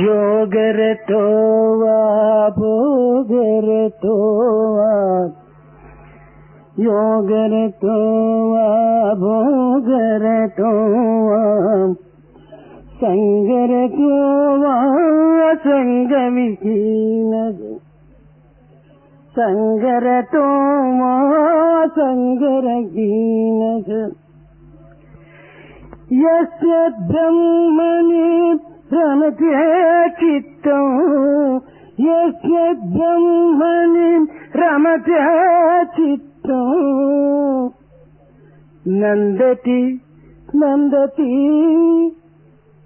योगरतो वा भोगरतो वा योगरतो वा भोगरतो वा संगरतो वा संगविहीनः संगरतो वा संगरहीनः यस्य ब्रह्मणि रमते चित्तं यस्य ब्रह्मणि रमते चित्तं नन्दति नन्दति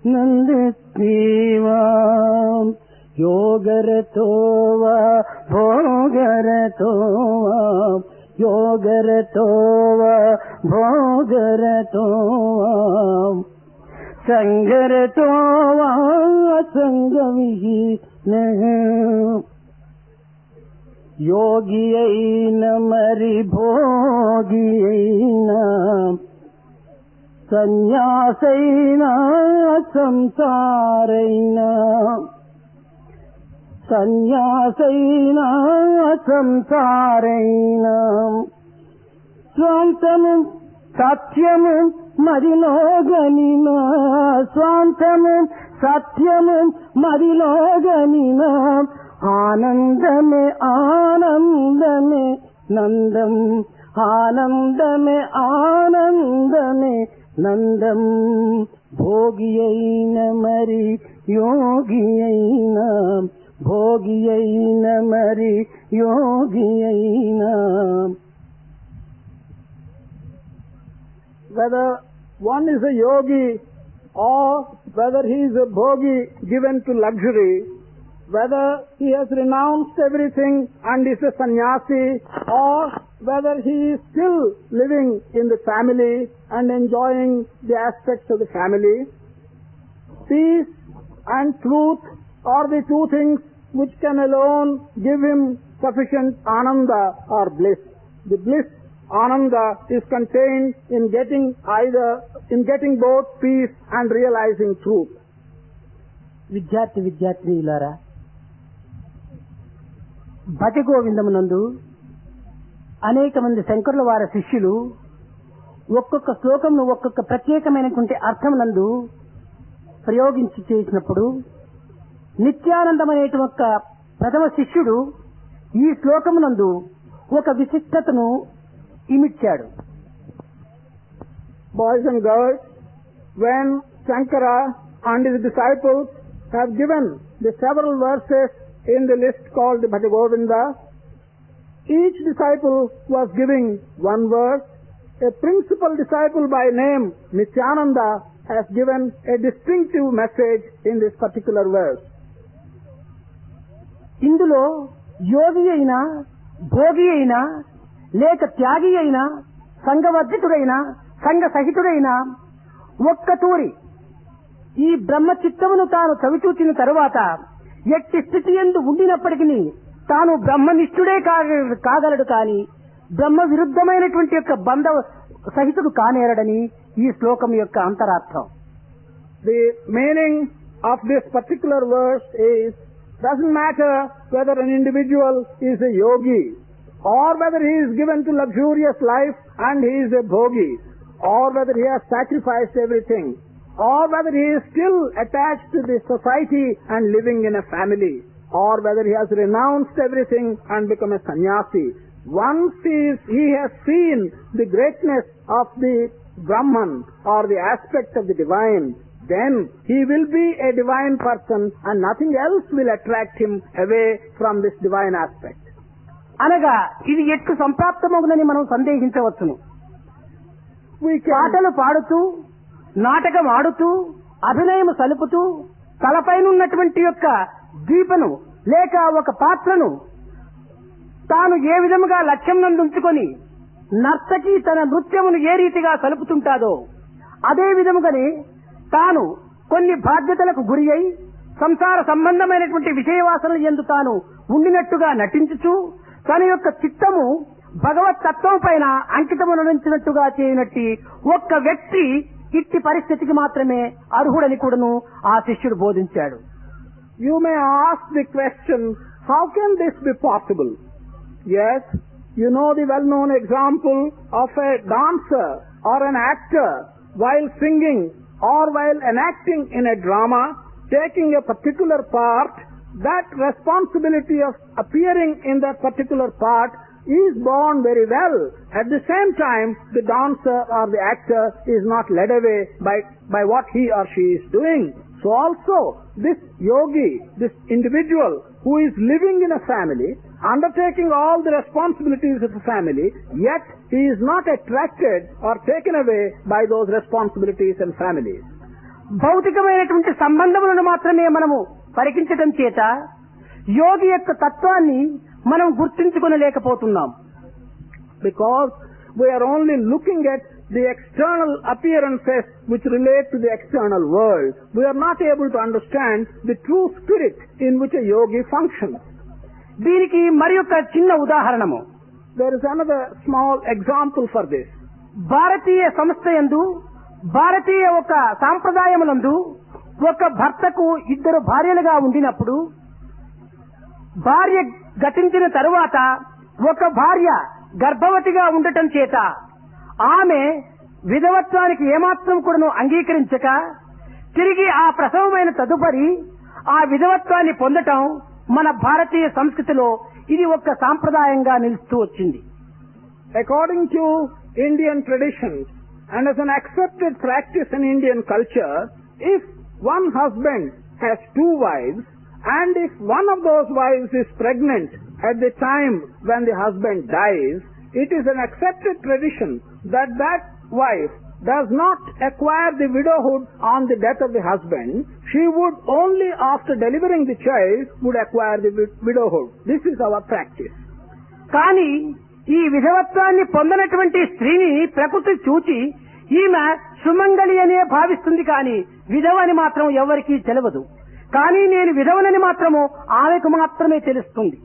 नन्दति वा योगरतो वा भोगरतो वा योगरतो वा भोगरतो वा संगरतो वा संगविहीनः योगी అయిన మరి భోగి అయిన సన్యాసైన సంసారైన సన్యాసైన సంసారైన స్వాంతము సత్యము మదిలోగనిన స్వాంతము సత్యము మదిలోగనిన ఆనందమే ఆనందమే నందం ఆనందమే ఆనందమే నందం భోగి అయిన మరి యోగి అయిన భోగి అయిన మరి యోగి అయిన. Whether one is a yogi or whether he is a bhogi given to luxury, whether he has renounced everything and is a sannyasi, or whether he is still living in the family and enjoying the aspects of the family, peace and truth are the two things which can alone give him sufficient ananda or bliss. The bliss Ananda is contained in getting both peace and realizing truth. విద్యార్థి విద్యార్థినిలారా, భజ గోవిందమునందు అనేక మంది శంకరుల వారి శిష్యులు ఒక్కొక్క శ్లోకంను ఒక్కొక్క ప్రత్యేకమైనటువంటి అర్థమునందు ప్రయోగించి చేసినప్పుడు నిత్యానందం అనేటువంటి ప్రథమ శిష్యుడు ఈ శ్లోకమునందు ఒక విశిష్టతను ఇమిడ్చాడు. Boys and girls, when Shankara and his disciples have given the several verses in the list called the Bhaja Govinda, each disciple was giving one verse. A principal disciple by name Nityananda has given a distinctive message in this particular verse. ఇందులో యోగి అయినా భోగి అయినా లేక త్యాగి అయినా సంఘవర్జితుడైనా సంఘ సహితుడైనా ఒక్క తూరి ఈ బ్రహ్మ చిత్తమును తాను చవిచూచిన తరువాత ఎట్టి స్థితి యందు ఉండినప్పటికీ తాను బ్రహ్మనిష్ఠుడే కాగలడు కాని బ్రహ్మ విరుద్ధమైనటువంటి యొక్క బంధ సహితుడు కానేరడని ఈ శ్లోకం యొక్క అంతరార్థం. The meaning of this particular verse is, doesn't matter whether an individual is a yogi, or whether he is given to luxurious life and he is a bhogi, or whether he has sacrificed everything, or whether he is still attached to the society and living in a family, or whether he has renounced everything and become a sannyasi. Once he has seen the greatness of the Brahman or the aspect of the divine, then he will be a divine person and nothing else will attract him away from this divine aspect. అనగా ఇది ఎట్లు సంప్రాప్తమగునని మనం సందేహించవచ్చును. పాటలు పాడుతూ నాటకం ఆడుతూ అభినయం సలుపుతూ తలపైనున్నటువంటి యొక్క దీపను లేక ఒక పాత్రను తాను ఏ విధముగా లక్ష్యం నందుంచుకొని నర్తకి తన నృత్యమును ఏ రీతిగా సలుపుతుంటాదో అదే విధముగానే తాను కొన్ని బాధ్యతలకు గురి అయి సంసార సంబంధమైనటువంటి విషయవాసనలు యందు తాను ఉండినట్టుగా నటించుచూ తన యొక్క చిత్తము భగవత్ తత్వం పైన అంకితమునంచినట్టుగా చేయనట్టి ఒక్క వ్యక్తి ఇట్టి పరిస్థితికి మాత్రమే అర్హుడని కూడాను ఆ శిష్యుడు బోధించాడు. You may ask the question, how can this be possible? Yes, you know the well-known example of a dancer or an actor while singing or while enacting in a drama, taking a particular part. That responsibility of appearing in that particular part is borne very well. At the same time, the dancer or the actor is not led away by what he or she is doing. So also, this yogi, this individual who is living in a family, undertaking all the responsibilities of the family, yet he is not attracted or taken away by those responsibilities and families. భౌతికమైనటువంటి సంబంధములను మాత్రమే మనము పరికించడం చేత యోగి యొక్క తత్వాన్ని మనం గుర్తించుకొనలేకపోతున్నాం. Because we are only looking at the external appearances which relate to the external world. We are not able to understand the true spirit in which a yogi functions. దీనికి మరి ఒక చిన్న ఉదాహరణము. There is another small example for this. భారతీయ సంస్థ యందు భారతీయ ఒక సాంప్రదాయములందు ఒక భర్తకు ఇద్దరు భార్యలుగా ఉండినప్పుడు భార్య గతించిన తరువాత ఒక భార్య గర్భవతిగా ఉండటం చేత ఆమె విధవత్వానికి ఏమాత్రం కూడాను అంగీకరించక తిరిగి ఆ ప్రసవమైన తదుపరి ఆ విధవత్వాన్ని పొందటం మన భారతీయ సంస్కృతిలో ఇది ఒక సాంప్రదాయంగా నిలుస్తూ వచ్చింది. According to Indian traditions and as an accepted practice in Indian culture, if one husband has two wives and if one of those wives is pregnant at the time when the husband dies, it is an accepted tradition that that wife does not acquire the widowhood on the death of the husband. She would only after delivering the child would acquire the widowhood. This is our practice. కానీ ఈ విధవత్వాన్ని పొందనటువంటి స్త్రీని ప్రకృతి చూచి ఈమె సుమంగళి అనే భావిస్తుంది, కానీ విధవని మాత్రం ఎవరికీ తెలియదు. కానీ నేను విధవనని మాత్రము ఆమెకు మాత్రమే తెలుస్తుంది.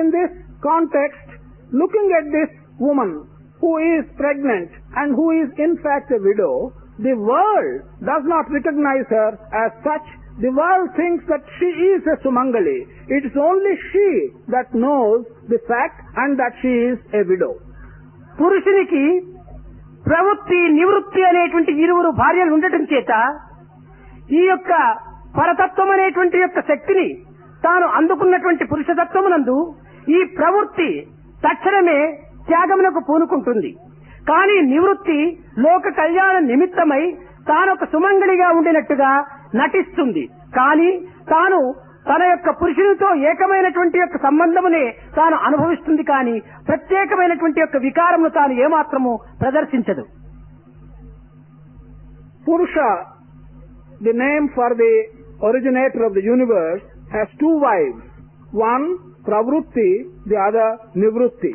In this context, looking at this woman who is pregnant and who is in fact a widow, the world does not recognize her as such. The world thinks that she is a Sumangali. It is only she that knows the fact and that she is a widow. పురుషునికి ప్రవృత్తి నివృత్తి అనేటువంటి ఇరువురు భార్యలు ఉండటం చేత ఈ యొక్క పరతత్వం అనేటువంటి యొక్క శక్తిని తాను అందుకున్నటువంటి పురుషతత్వమునందు ఈ ప్రవృత్తి తక్షణమే త్యాగమునకు పూనుకుంటుంది. కానీ నివృత్తి లోక కళ్యాణ నిమిత్తమై తానొక సుమంగళిగా ఉండినట్టుగా నటిస్తుంది. కానీ తాను తన యొక్క పురుషునితో ఏకమైనటువంటి యొక్క సంబంధమునే తాను అనుభవిస్తుంది, కానీ ప్రత్యేకమైనటువంటి యొక్క వికారమును తాను ఏమాత్రము ప్రదర్శించదు. Purusha, the name for the originator of the universe, has two wives. One pravrutti, the other nivrutti.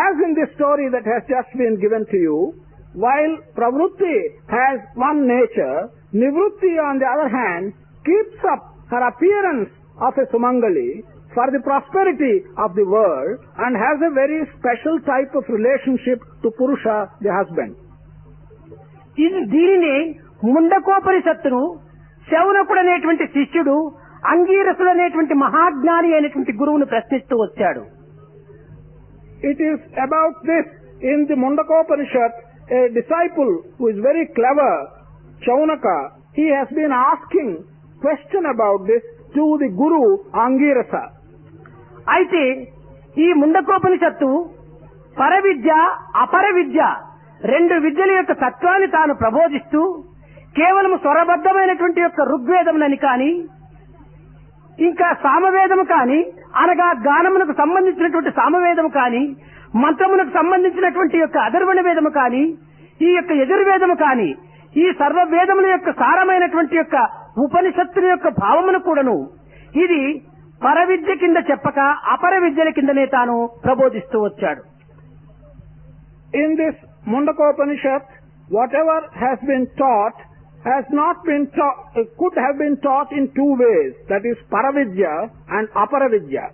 As in this story that has just been given to you, while pravrutti has one nature, nivrutti on the other hand keeps up her appearance of a Sumangali for the prosperity of the world and has a very special type of relationship to Purusha, the husband. దీనిని ముండకోపనిషత్తును శౌనకుడు అనేటువంటి శిష్యుడు అంగీరసుడు అనేటువంటి మహాజ్ఞాని అయినటువంటి గురువును ప్రశ్నిస్తూ వచ్చాడు. It is about this in the Mundakopanishad, a disciple who is very clever, Chaunaka, he has been asking question about this to the Guru Angirasa. అయితే ఈ ముండకోపనిషత్తు పరవిద్య అపరవిద్య రెండు విద్యల యొక్క తత్వాన్ని తాను ప్రబోధిస్తూ కేవలం స్వరబద్ధమైనటువంటి యొక్క ఋగ్వేదమునని కానీ ఇంకా సామవేదము కానీ అనగా గానమునకు సంబంధించినటువంటి సామవేదము కానీ మంత్రమునకు సంబంధించినటువంటి యొక్క అధర్వణ వేదము కానీ ఈ యొక్క యజుర్వేదము కానీ ఈ సర్వ వేదముల యొక్క సారమైనటువంటి యొక్క ఉపనిషత్తుల యొక్క భావమును కూడాను ఇది పరవిద్య కింద చెప్పక అపర విద్యల కిందనే తాను ప్రబోధిస్తూ వచ్చాడు. In this Mundakopanishad, whatever has been taught has not been taught, could have been taught in two ways, that is Paravidya and Aparavidya.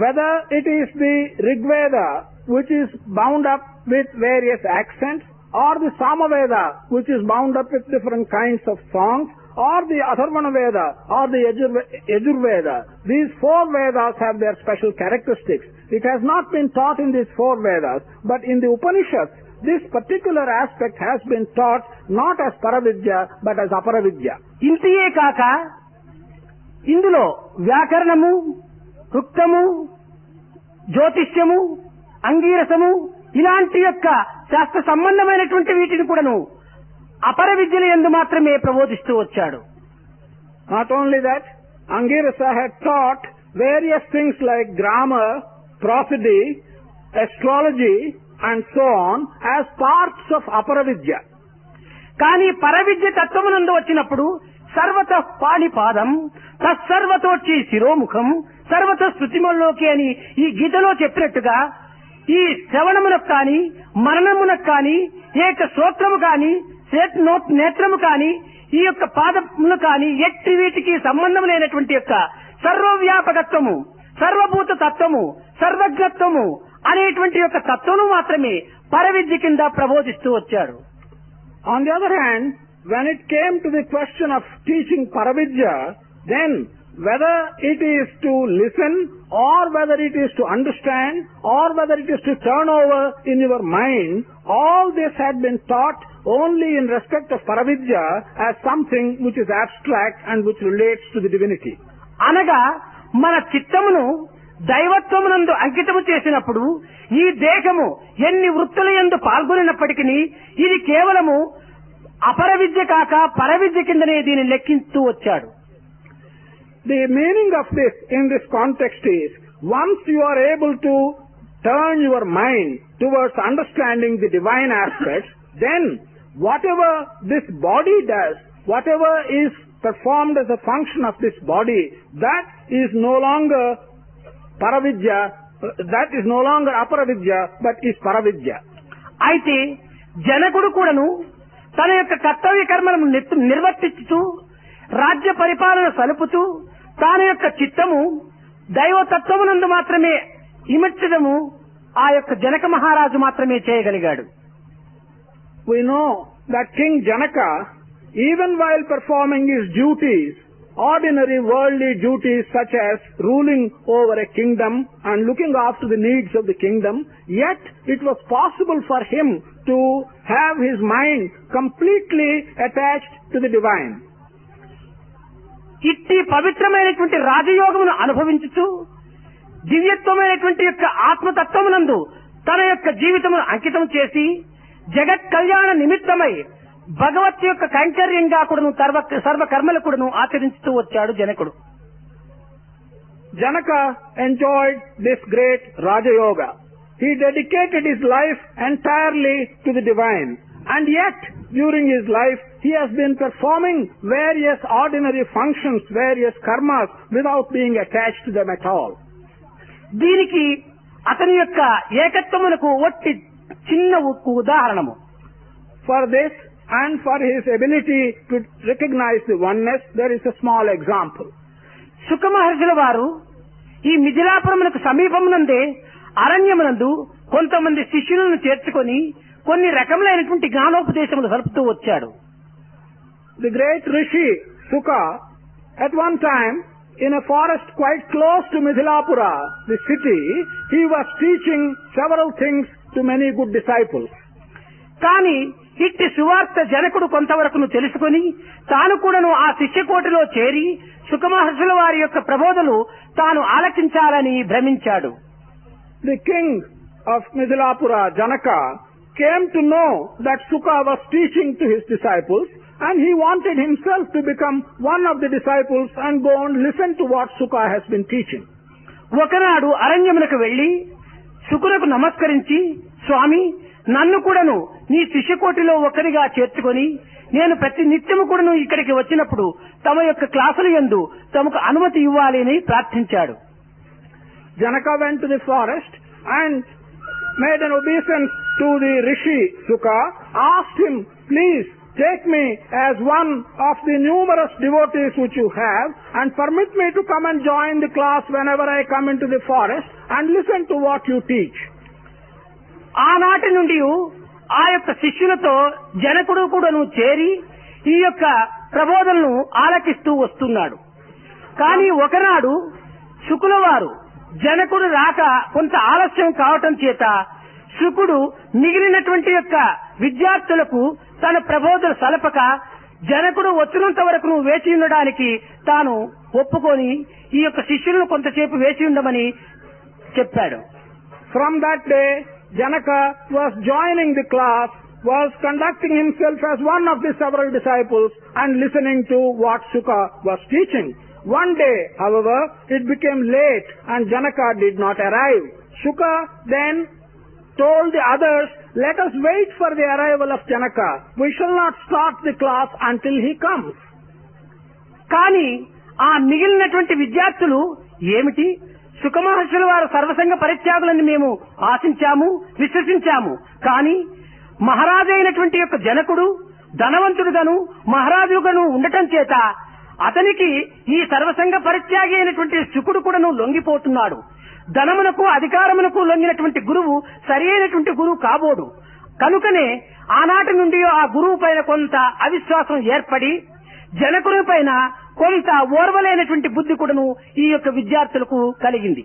Whether it is the Rigveda, which is bound up with various accents, or the Samaveda, which is bound up with different kinds of songs, or the Atharvana Veda or the Yajurveda, these 4 Vedas have their special characteristics. It has not been taught in these 4 Vedas, but in the Upanishads, this particular aspect has been taught not as Paravidya but as Aparavidya. ఇంతియే కాక ఇందులో వ్యాకరణము, రుక్తము, జ్యోతిష్యము, అంగీరసము ఇలాంటి యొక్క శాస్త్ర సంబంధమైనటువంటి వీటిని కూడాను అపర విద్యల యందు మాత్రమే ప్రబోధిస్తూ వచ్చాడు. Not only that, Angirasa had taught various things like grammar, prosody, astrology and so on as parts of Aparavidya. కానీ పరవిద్య తత్వమునందు వచ్చినప్పుడు సర్వత పాణిపాదం తత్సర్వతోచి శిరోముఖం సర్వత శృతిమల్లోకి అని ఈ గీతలో చెప్పినట్టుగా ఈ శ్రవణమునకు కానీ మరణమునకు కానీ ఏక శ్రోత్రము కానీ నేత్రము కానీ ఈ యొక్క పాదములు కానీ ఎట్టి వీటికి సంబంధం లేనటువంటి యొక్క సర్వవ్యాపకత్వము, సర్వభూత తత్వము, సర్వజ్ఞత్వము అనేటువంటి యొక్క తత్వము మాత్రమే పరవిద్య కింద ప్రబోధిస్తూ వచ్చాడు. On the other hand, when it came to the question of teaching Paravidya, then whether it is to listen or whether it is to understand or whether it is to turn over in your mind, all this had been taught only in respect of Paravidya as something which is abstract and which relates to the divinity. అనగా మన చిత్తమును దైవత్వమునందు అంకితము చేసినప్పుడు ఈ దేహము ఎన్ని వృత్తుల యందు పాల్గొనినప్పటికీ ఇది కేవలము అపర విద్య కాక పరవిద్య కిందనే దీన్ని లెక్కిస్తూ వచ్చాడు. The meaning of this in this context is, once you are able to turn your mind towards understanding the divine aspects, then whatever this body does, whatever is performed as a function of this body, that is no longer Paravidya, that is no longer Aparavidya, but is Paravidya. అయితే జనకుడు కూడాను తన యొక్క కర్తవ్య కర్మలను నిర్వర్తిస్తూ రాజ్య పరిపాలన సలుపుతూ తాను యొక్క చిత్తము దైవతత్వమునందు మాత్రమే ఇమర్చడము ఆ యొక్క జనక మహారాజు మాత్రమే చేయగలిగాడు. We know that King Janaka, even while performing his duties, ordinary worldly duties such as ruling over a kingdom and looking after the needs of the kingdom, yet it was possible for him to have his mind completely attached to the divine. ఇట్టి పవిత్రమైనటువంటి రాజయోగమును అనుభవించుతూ దివ్యత్వమైనటువంటి యొక్క ఆత్మతత్వమునందు తన యొక్క జీవితమును అంకితం చేసి జగత్ కళ్యాణ నిమిత్తమై భగవత్ యొక్క కైంకర్యంగా కూడాను సర్వకర్మలు కూడాను ఆచరిస్తూ వచ్చాడు జనకుడు. Janaka enjoyed this great Raja Yoga. He dedicated his life entirely to the divine, and yet during his life he has been performing various ordinary functions, various karmas without being attached to them at all. దీనికి అతని యొక్క ఏకత్వమునకు ఒట్టి చిన్న ఉదాహరణము. For this and for his ability to recognize the oneness, there is a small example. సుఖ మహర్షుల వారు ఈ మిథిలాపురమునకు సమీపమునందే అరణ్యమునందు కొంతమంది శిష్యులను చేర్చుకొని కొన్ని రకములైనటువంటి జ్ఞానోపదేశములు సలుపుతూ వచ్చాడు. The great Rishi Sukha, at one time in a forest quite close to Mithilapura, the city, he was teaching several things to many good disciples. కానీ ఇట్టి సువార్త జనకుడు కొంతవరకును తెలుసుకొని తాను కూడాను ఆ శిష్యకోటిలో చేరి సుఖమహర్షుల వారి యొక్క ప్రబోధలు తాను ఆలకించాలని భ్రమించాడు. The king of Mithilapura, Janaka, came to know that Sukha was teaching to his disciples, and he wanted himself to become one of the disciples and go and listen to what Sukha has been teaching. ఒకనాడు అరణ్యమునకు వెళ్లి శుకునకు నమస్కరించి, స్వామి, నన్ను కూడాను నీ శిష్యకోటిలో ఒకరిగా చేర్చుకొని నేను ప్రతి నిత్యము కూడాను ఇక్కడికి వచ్చినప్పుడు తమ యొక్క క్లాసుల యందు తమకు అనుమతి ఇవ్వాలి అని ప్రార్థించాడు. Janaka went to the forest and made an obeisance to the Rishi Sukha, asked him, please take me as one of the numerous devotees which you have and permit me to come and join the class whenever I come into the forest and listen to what you teach. ఆనాటి నుండి ఆ యొక్క శిష్యులతో జనకుడు కూడాను చేరి ఈ యొక్క ప్రబోధనను ఆలకిస్తూ వస్తున్నాడు. కానీ ఒకనాడు శుకులవారు జనకుడు రాక కొంత ఆలస్యం కావటం చేత శుకుడు మిగిలినటువంటి యొక్క విద్యార్థులకు తన ప్రబోధన సలపక జనకుడు వచ్చినంత వరకు వేచి ఉండడానికి తాను ఒప్పుకొని ఈ యొక్క శిష్యులను కొంతసేపు వేచి ఉండమని చెప్పాడు. From that day, Janaka was joining the class, was conducting himself as one of the several disciples and listening to what Shuka was teaching. One day, however, it became late and Janaka did not arrive. Shuka then told the others, "Let us wait for the arrival of Janaka. We shall not start the class until he comes." కానీ ఆ మిగిలినటువంటి విద్యార్థులు ఏమిటి, సుఖమహర్షుల వారు సర్వసంగ పరిత్యాగులని మేము ఆశించాము, విశ్వసించాము. కానీ మహారాజు అయినటువంటి యొక్క జనకుడు ధనవంతుడుగాను మహారాజుగాను ఉండటం చేత అతనికి ఈ సర్వసంగ పరిత్యాగి అయినటువంటి శుకుడు కూడాను లొంగిపోతున్నాడు. ధనమునకు అధికారమునకు లొంగినటువంటి గురువు సరి అయినటువంటి గురువు కాబోడు. కనుకనే ఆనాటి నుండి ఆ గురువు పైన కొంత అవిశ్వాసం ఏర్పడి జనకుని పైన కొంత ఓర్వలేనటువంటి బుద్ధి కూడాను ఈ యొక్క విద్యార్థులకు కలిగింది.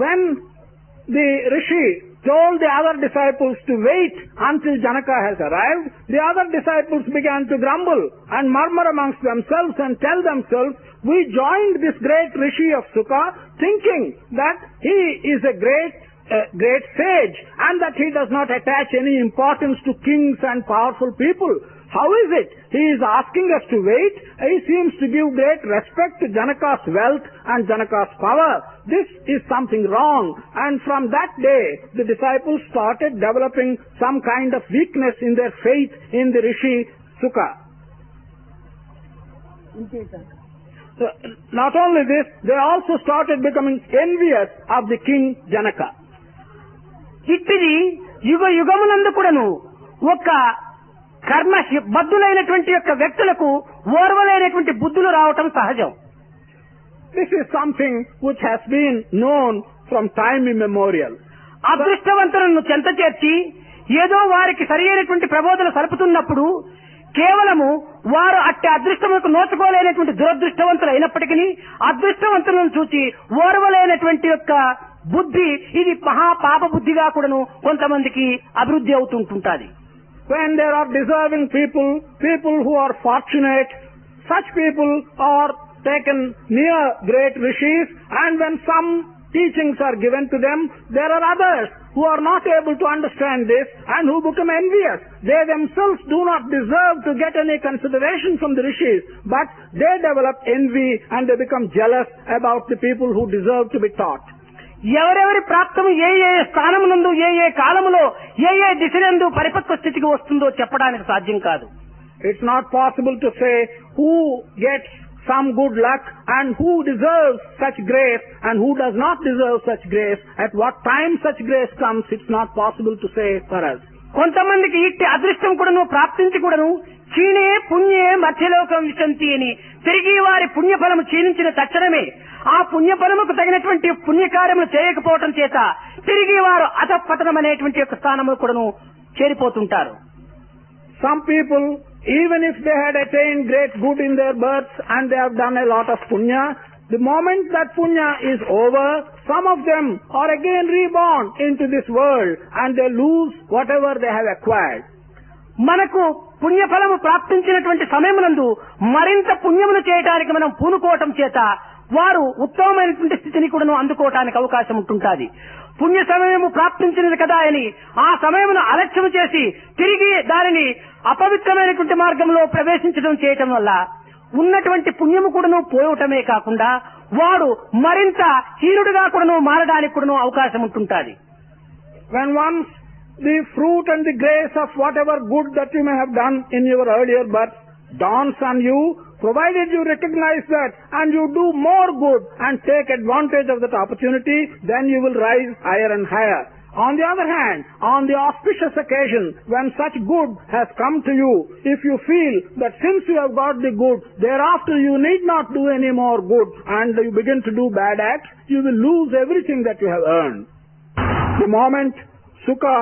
When the Rishi told the other disciples to wait until Janaka has arrived, the other disciples began to grumble and murmur amongst themselves and tell themselves, "We joined this great Rishi of Sukha thinking that he is a great sage and that he does not attach any importance to kings and powerful people. How is it he is asking us to wait? He seems to give great respect to Janaka's wealth and Janaka's power. This is something wrong." And from that day, the disciples started developing some kind of weakness in their faith in the Rishi Sukha. So, not only this, they also started becoming envious of the king Janaka. ఇట్టిది యుగ యుగమునందు కూడాను ఒక కర్మ బద్దులైనటువంటి యొక్క వ్యక్తులకు ఓర్వలైనటువంటి బుద్ధులు రావటం సహజం. This is something which has been known from time immemorial. అదృష్టవంతులను చెంత చేర్చి ఏదో వారికి సరి అయినటువంటి ప్రబోధనలు సలుపుతున్నప్పుడు కేవలము వారు అట్టి అదృష్టములకు నోచుకోలేనటువంటి దురదృష్టవంతులు అయినప్పటికీ అదృష్టవంతులను చూచి ఓర్వలేనటువంటి యొక్క బుద్ధి ఇది మహా పాప బుద్ధిగా కూడాను కొంతమందికి అభివృద్ధి అవుతుంటుంటాది. When there are deserving people who are fortunate, such people are taken near great rishis, and when some teachings are given to them, there are others who are not able to understand this and who become envious. They themselves do not deserve to get any consideration from the rishis, but they develop envy and they become jealous about the people who deserve to be taught. ఎవరెవరి ప్రాప్తము ఏ ఏ స్థానమునందు ఏ ఏ కాలములో ఏ ఏ దిశనందు పరిపక్వ స్థితికి వస్తుందో చెప్పడానికి సాధ్యం కాదు. It's not possible to say who gets some good luck and who deserves such grace and who does not deserve such grace. At what time such grace comes, it's not possible to say for us. కొంతమందికి ఇట్టి అదృష్టం కూడాను ప్రాప్తించి కూడాను క్షీణే పుణ్యే మధ్యలోకం విశంతి అని తిరిగి వారి పుణ్యఫలము క్షీణించిన తక్షణమే ఆ పుణ్యఫలముకు తగినటువంటి పుణ్యకార్యములు చేయకపోవటం చేత తిరిగి వారు అధపతనం అనేటువంటి యొక్క స్థానములు కూడాను చేరిపోతుంటారు. Some people, even if they had attained great good in their births and they have done a lot of punya, the moment that punya is over, some of them are again reborn into this world and they lose whatever they have acquired. మనకు పుణ్యఫలము ప్రాప్తించినటువంటి సమయమునందు మరింత పుణ్యమును చేయడానికి మనం పూనుకోవటం చేత వారు ఉత్తమమైనటువంటి స్థితిని కూడాను అందుకోవటానికి అవకాశం ఉంటుంటుంది. పుణ్య సమయము ప్రాప్తించినది కదా అని ఆ సమయమును అలక్ష్యం చేసి తిరిగి దానిని అపవిత్రమైనటువంటి మార్గంలో ప్రవేశించడం చేయటం వల్ల ఉన్నటువంటి పుణ్యము కూడాను పోవటమే కాకుండా వాడు మరింత హీనుడుగా కూడాను మారడానికి కూడాను అవకాశం ఉంటుంటుంది. When once the fruit and the grace of whatever good that you may have done in your earlier birth dawns on you, provided you recognize that and you do more good and take advantage of that opportunity, then you will rise higher and higher. On the other hand, on the auspicious occasion when such good has come to you, if you feel that since you have got the good, thereafter you need not do any more good and you begin to do bad acts, you will lose everything that you have earned. The moment Sukha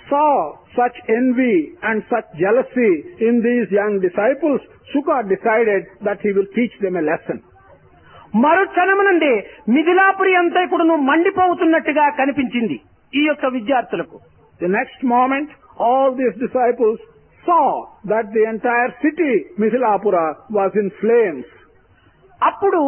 saw such envy and such jealousy in these young disciples, Shuka decided that he will teach them a lesson. మరుక్షణము నుండి మిథిలాపురి అంతా కూడాను మండిపోతున్నట్టుగా కనిపించింది ఈ యొక్క విద్యార్థులకు. The next moment, all these disciples saw that the entire city, Mithilapura, was in flames. అప్పుడు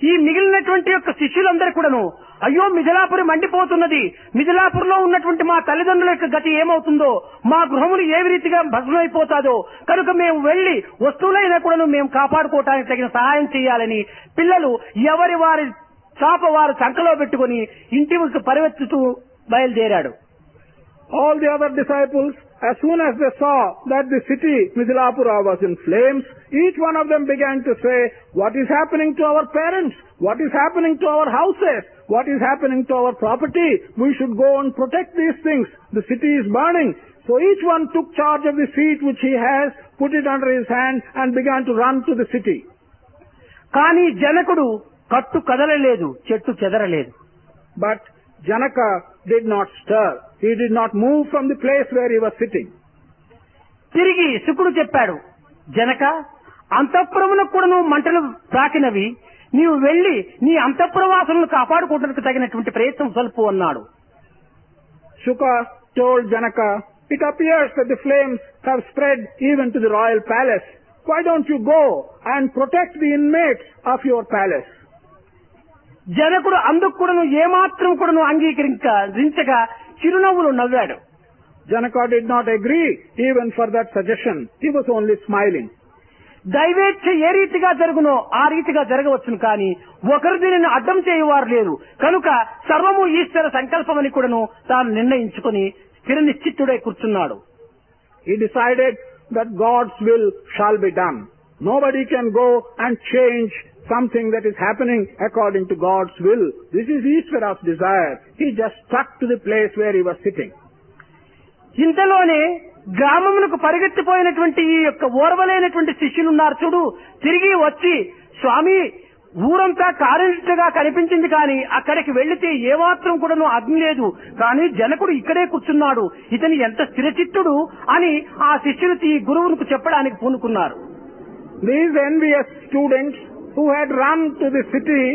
ఈ మిగిలినటువంటి యొక్క శిష్యులందరూ కూడాను అయ్యో మిథిలాపురి మండిపోతున్నది, మిథిలాపురంలో ఉన్నటువంటి మా తల్లిదండ్రుల యొక్క గతి ఏమవుతుందో, మా గృహములు ఏ రీతిగా భస్మైపోతాదో, కనుక మేము వెళ్లి వస్తువులైనా కూడాను మేము కాపాడుకోవటానికి తగిన సహాయం చేయాలని పిల్లలు ఎవరి వారి చాప వారు చంకలో పెట్టుకుని ఇంటికి పరిగెత్తుతూ బయలుదేరాడు. All the other disciples, as soon as they saw that the city, Mithilapura, was in flames, each one of them began to say, what is happening to our parents? What is happening to our houses? What is happening to our property? We should go and protect these things. The city is burning. So each one took charge of the seat which he has, put it under his hand and began to run to the city. కానీ జనకుడు కట్టు కదలలేదు, చెట్టు చెదరలేదు. But Janaka did not stir. He did not move from the place where he was sitting. తిరిగి శుకుడు చెప్పాడు, జనక అంతఃపురమునకు కూడాను మంటలు తాకినవి, నీవు వెళ్లి నీ అంతఃపురవాసులను కాపాడుకోవడానికి తగినటువంటి ప్రయత్నం సల్పు అన్నాడు. Shuka told Janaka, it appears that the flames have spread even to the royal palace. Why don't you go and protect the inmates of your palace? జనకుడు అందుకు కూడాను ఏమాత్రం కూడాను అంగీకరించగా చిరునవ్వులు నవ్వాడు. Janaka did not agree even for that suggestion. He was only smiling. దైవేచ్ఛ ఏ రీతిగా జరుగునో ఆ రీతిగా జరగవచ్చును, కానీ ఒకరు దీనిని అడ్డం చేయువారు లేరు. కనుక సర్వము ఈశ్వర సంకల్పమని కూడాను తాను నిర్ణయించుకుని స్థిర నిశ్చిత్తుడై కూర్చున్నాడు. He decided that God's will shall be done. Nobody can go and change something that is happening according to God's will. This is Ishvara's desire. He just stuck to the place where he was sitting. ఇంతలోనే గ్రామమునకు పరిగెత్తిపోయినటువంటి ఈ యొక్క ఓర్వలేనటువంటి శిష్యులున్నారు చూడు, తిరిగి వచ్చి స్వామి ఊరంతా కారినట్టుగా కనిపించింది, కానీ అక్కడికి వెళ్లితే ఏమాత్రం కూడాను అగ్ని లేదు, కానీ జనకుడు ఇక్కడే కూర్చున్నాడు, ఇతని ఎంత స్థిరచిత్తుడు అని ఆ శిష్యులు ఈ గురువుకు చెప్పడానికి పూనుకున్నారు. These envious students who had run to the city,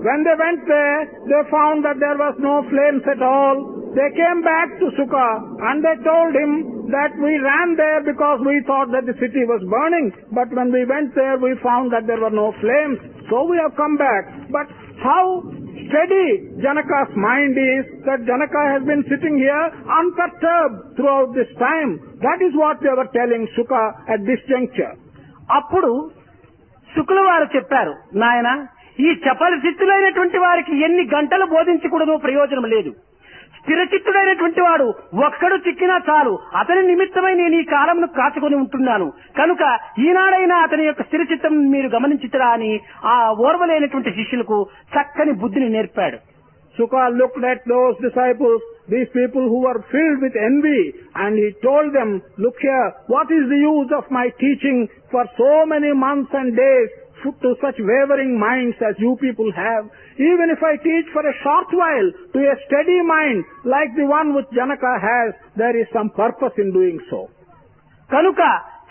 when they went there, they found that there was no flames at all. They came back to Sukha and they told him that we ran there because we thought that the city was burning, but when we went there we found that there were no flames, so we have come back. But how steady Janaka's mind is, that Janaka has been sitting here unperturbed throughout this time. That is what they were telling Sukha at this juncture. అప్పుడు శుకుల వారు చెప్పారు, నాయన ఈ చపల చిత్తులైనటువంటి వారికి ఎన్ని గంటలు బోధించకూడదో ప్రయోజనం లేదు. స్థిరచిత్తుడైనటువంటి వాడు ఒక్కడు చిక్కినా చాలు, అతని నిమిత్తమై నేను ఈ కాలంను కాచుకొని ఉంటున్నాను, కనుక ఈనాడైనా అతని యొక్క స్థిరచిత్తం మీరు గమనించుతారా అని ఆ ఓర్వలేనటువంటి శిష్యులకు చక్కని బుద్ధిని నేర్పాడు. Sukha looked at those disciples, these people who were filled with envy, and he told them, look here, what is the use of my teaching for so many months and days to such wavering minds as you people have? Even if I teach for a short while to a steady mind like the one which Janaka has, there is some purpose in doing so. కనుక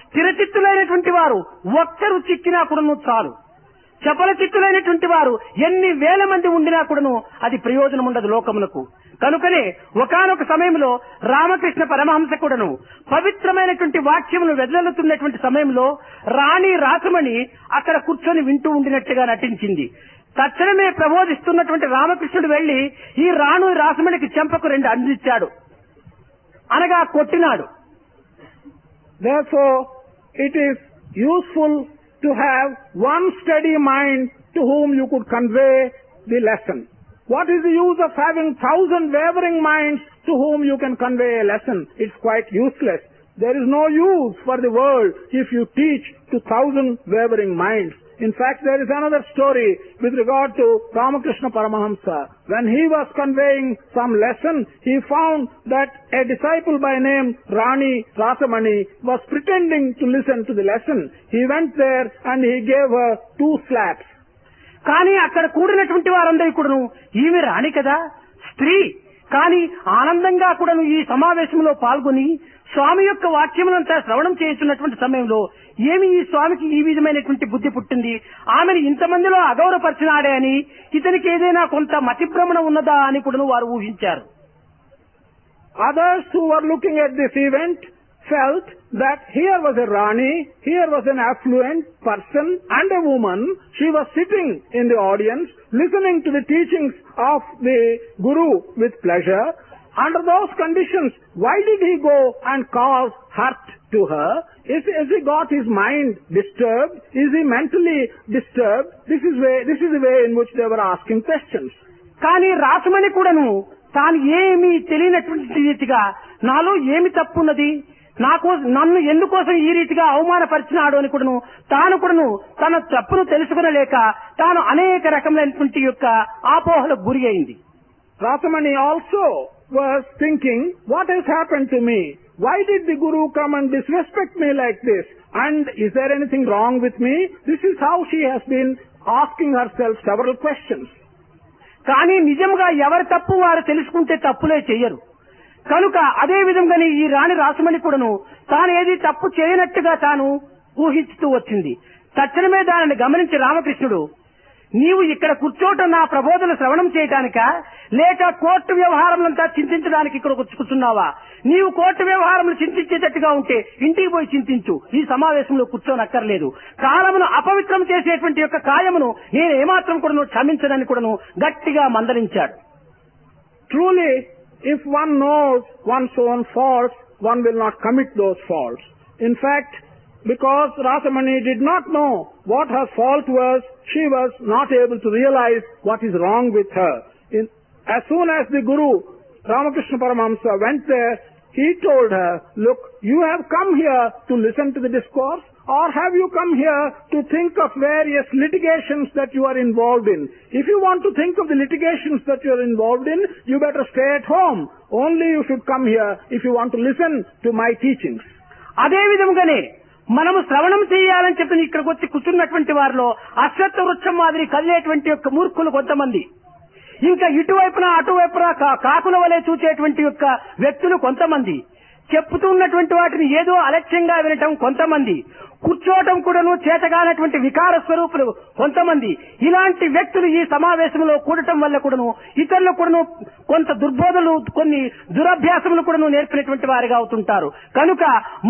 స్థిరచిత్తులైనటువంటి వారు ఒక్కరు చిక్కినా కూడాను చాలు, చపల చిత్తులైనటువంటి వారు ఎన్ని వేల మంది ఉండినా కూడాను అది ప్రయోజనం ఉండదు లోకమునకు. కనుకనే ఒకానొక సమయంలో రామకృష్ణ పరమహంస కూడాను పవిత్రమైనటువంటి వాక్యమును వెదజల్లుతున్నటువంటి సమయంలో రాణి రాసమణి అక్కడ కూర్చొని వింటూ ఉండినట్టుగా నటించింది. తక్షణమే ప్రబోధిస్తున్నటువంటి రామకృష్ణుడు వెళ్లి ఈ రాసమణికి చెంపకు 2 అందించాడు, అనగా కొట్టినాడు. Therefore, it is useful to have one steady mind to whom you could convey the lesson. What is the use of having 1,000 wavering minds to whom you can convey a lesson? It's quite useless. There is no use for the world if you teach to 1,000 wavering minds. In fact, there is another story with regard to Ramakrishna Paramahamsa. When he was conveying some lesson, he found that a disciple by name Rani Rasamani was pretending to listen to the lesson. He went there and he gave her 2 slaps. కానీ అక్కడ కూడినటువంటి వారందరూ కూడాను ఈమె రాణి కదా, స్త్రీ కానీ ఆనందంగా కూడా ఈ సమావేశంలో పాల్గొని స్వామి యొక్క వాక్యములంతా శ్రవణం చేస్తున్నటువంటి సమయంలో ఏమి ఈ స్వామికి ఈ విధమైనటువంటి బుద్ధి పుట్టింది, ఆమెను ఇంతమందిలో అగౌరవపరిచినాడే అని, ఇతనికి ఏదైనా కొంత మతిభ్రమణ ఉన్నదా అని కూడా వారు ఊహించారు. Others who were looking at this event felt that here was a Rani, here was an affluent person and a woman. She was sitting in the audience, listening to the teachings of the Guru with pleasure. Under those conditions, why did he go and cause hurt to her? Is he got his mind disturbed? Is he mentally disturbed? This is the way in which they were asking questions. కానీ రాసమణి కూడాను తాను ఏమీ తెలియనటువంటి రీతిగా నాలో ఏమి తప్పున్నది, నన్ను ఎందుకోసం ఈ రీతిగా అవమానపరిచినాడు అని కూడాను తాను కూడాను తన తప్పును తెలుసుకునలేక తాను అనేక రకమైనటువంటి యొక్క ఆపోహలకు గురి అయింది. Rasamani also was thinking, what has happened to me? Why did the Guru come and disrespect me like this? And is there anything wrong with me? This is how she has been asking herself several questions. కానీ నిజంగా ఎవరి తప్పు వారు తెలుసుకుంటే తప్పులే చెయ్యరు. కనుక అదే విధంగానే ఈ రాణి రాసమణి కూడాను తాను ఏది తప్పు చేయనట్టుగా తాను ఊహించుతూ వచ్చింది. తక్షణమే దానిని గమనించి రామకృష్ణుడు, నీవు ఇక్కడ కూర్చోటం నా ప్రబోధన శ్రవణం చేయటానికా, లేక కోర్టు వ్యవహారములంతా చింతించడానికి ఇక్కడ కూర్చున్నావా? నీవు కోర్టు వ్యవహారములు చింతించేటట్టుగా ఉంటే ఇంటికి పోయి చింతించు, ఈ సమావేశంలో కూర్చోనక్కర్లేదు. కాలమును అపవిత్రం చేసేటువంటి యొక్క కాయమును నేను ఏమాత్రం కూడాను క్షమించదని కూడాను గట్టిగా మందలించాడు. Truly, if one knows one's own faults, one will not commit those faults. In fact, because Rasamani did not know what her fault was, she was not able to realize what is wrong with her. As soon as the Guru, Ramakrishna Paramahamsa, went there, he told her, look, you have come here to listen to the discourse, or have you come here to think of various litigations that you are involved in? If you want to think of the litigations that you are involved in, you better stay at home. Only you should come here if you want to listen to my teachings. అదే విధంగానే మనము శ్రవణం చేయాలని చెప్పి ఇక్కడికి వచ్చి కూర్చున్నటువంటి వారిలో అశ్వత్థ వృక్షం మాదిరి కదిలేటువంటి యొక్క మూర్ఖులు కొంతమంది, ఇంకా ఇటువైపున అటువైపున కాకుల వలె చూచేటువంటి యొక్క వ్యక్తులు కొంతమంది, చెప్పుతున్నటువంటి వాటిని ఏదో అలక్ష్యంగా వినటం కొంతమంది, కూర్చోవటం కూడాను చేతగానటువంటి వికార స్వరూపులు కొంతమంది, ఇలాంటి వ్యక్తులు ఈ సమావేశంలో కూడటం వల్ల కూడాను ఇతరులు కూడాను కొంత దుర్బోధలు, కొన్ని దురభ్యాసములు కూడాను నేర్పినటువంటి వారిగా అవుతుంటారు. కనుక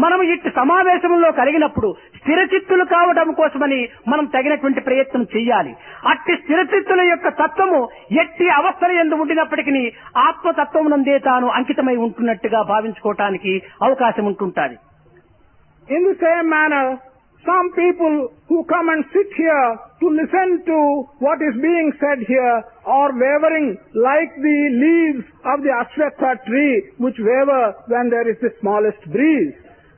మనం ఇట్టి సమావేశంలో కలిగినప్పుడు స్థిరచిత్తులు కావడం కోసమని మనం తగినటువంటి ప్రయత్నం చెయ్యాలి. అట్టి స్థిరచిత్తుల యొక్క తత్వము ఎట్టి అవస్థల యందు ఉండినప్పటికీ ఆత్మతత్వమునందే తాను అంకితమై ఉంటున్నట్టుగా భావించుకోవటానికి అవకాశం ఉంటుంటాది. In the same manner, some people who come and sit here to listen to what is being said here are wavering like the leaves of the Ashwatha tree which waver when there is the smallest breeze.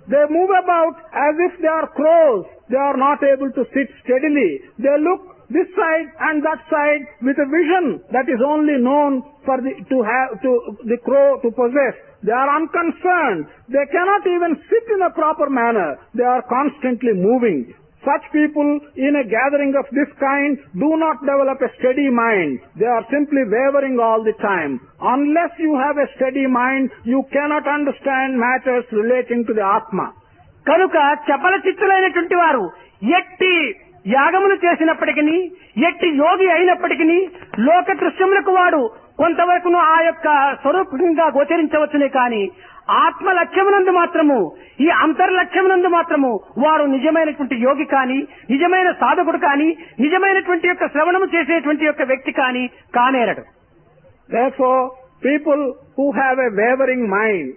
They move about as if they are crows. They are not able to sit steadily. They look this side and that side with a vision that is only known for the crow to possess. They are unconcerned. They cannot even sit in a proper manner. They are constantly moving. Such people in a gathering of this kind do not develop a steady mind. They are simply wavering all the time. Unless you have a steady mind, you cannot understand matters relating to the Atma. కనుక చపల చిత్తులైనటువంటి వారు ఎట్టి యాగములు చేసినప్పటికీ, ఎట్టి యోగి అయినప్పటికీ లోక దృశ్యములకు వాడు కొంతవరకును ఆ యొక్క స్వరూపంగా గోచరించవచ్చునే కానీ ఆత్మ లక్ష్యమునందు మాత్రము, ఈ అంతర్లక్ష్యమునందు మాత్రము వారు నిజమైనటువంటి యోగి కానీ, నిజమైన సాధకుడు కానీ, నిజమైనటువంటి యొక్క శ్రవణము చేసేటువంటి యొక్క వ్యక్తి కానీ కానేరడు. Therefore, people who have a wavering mind,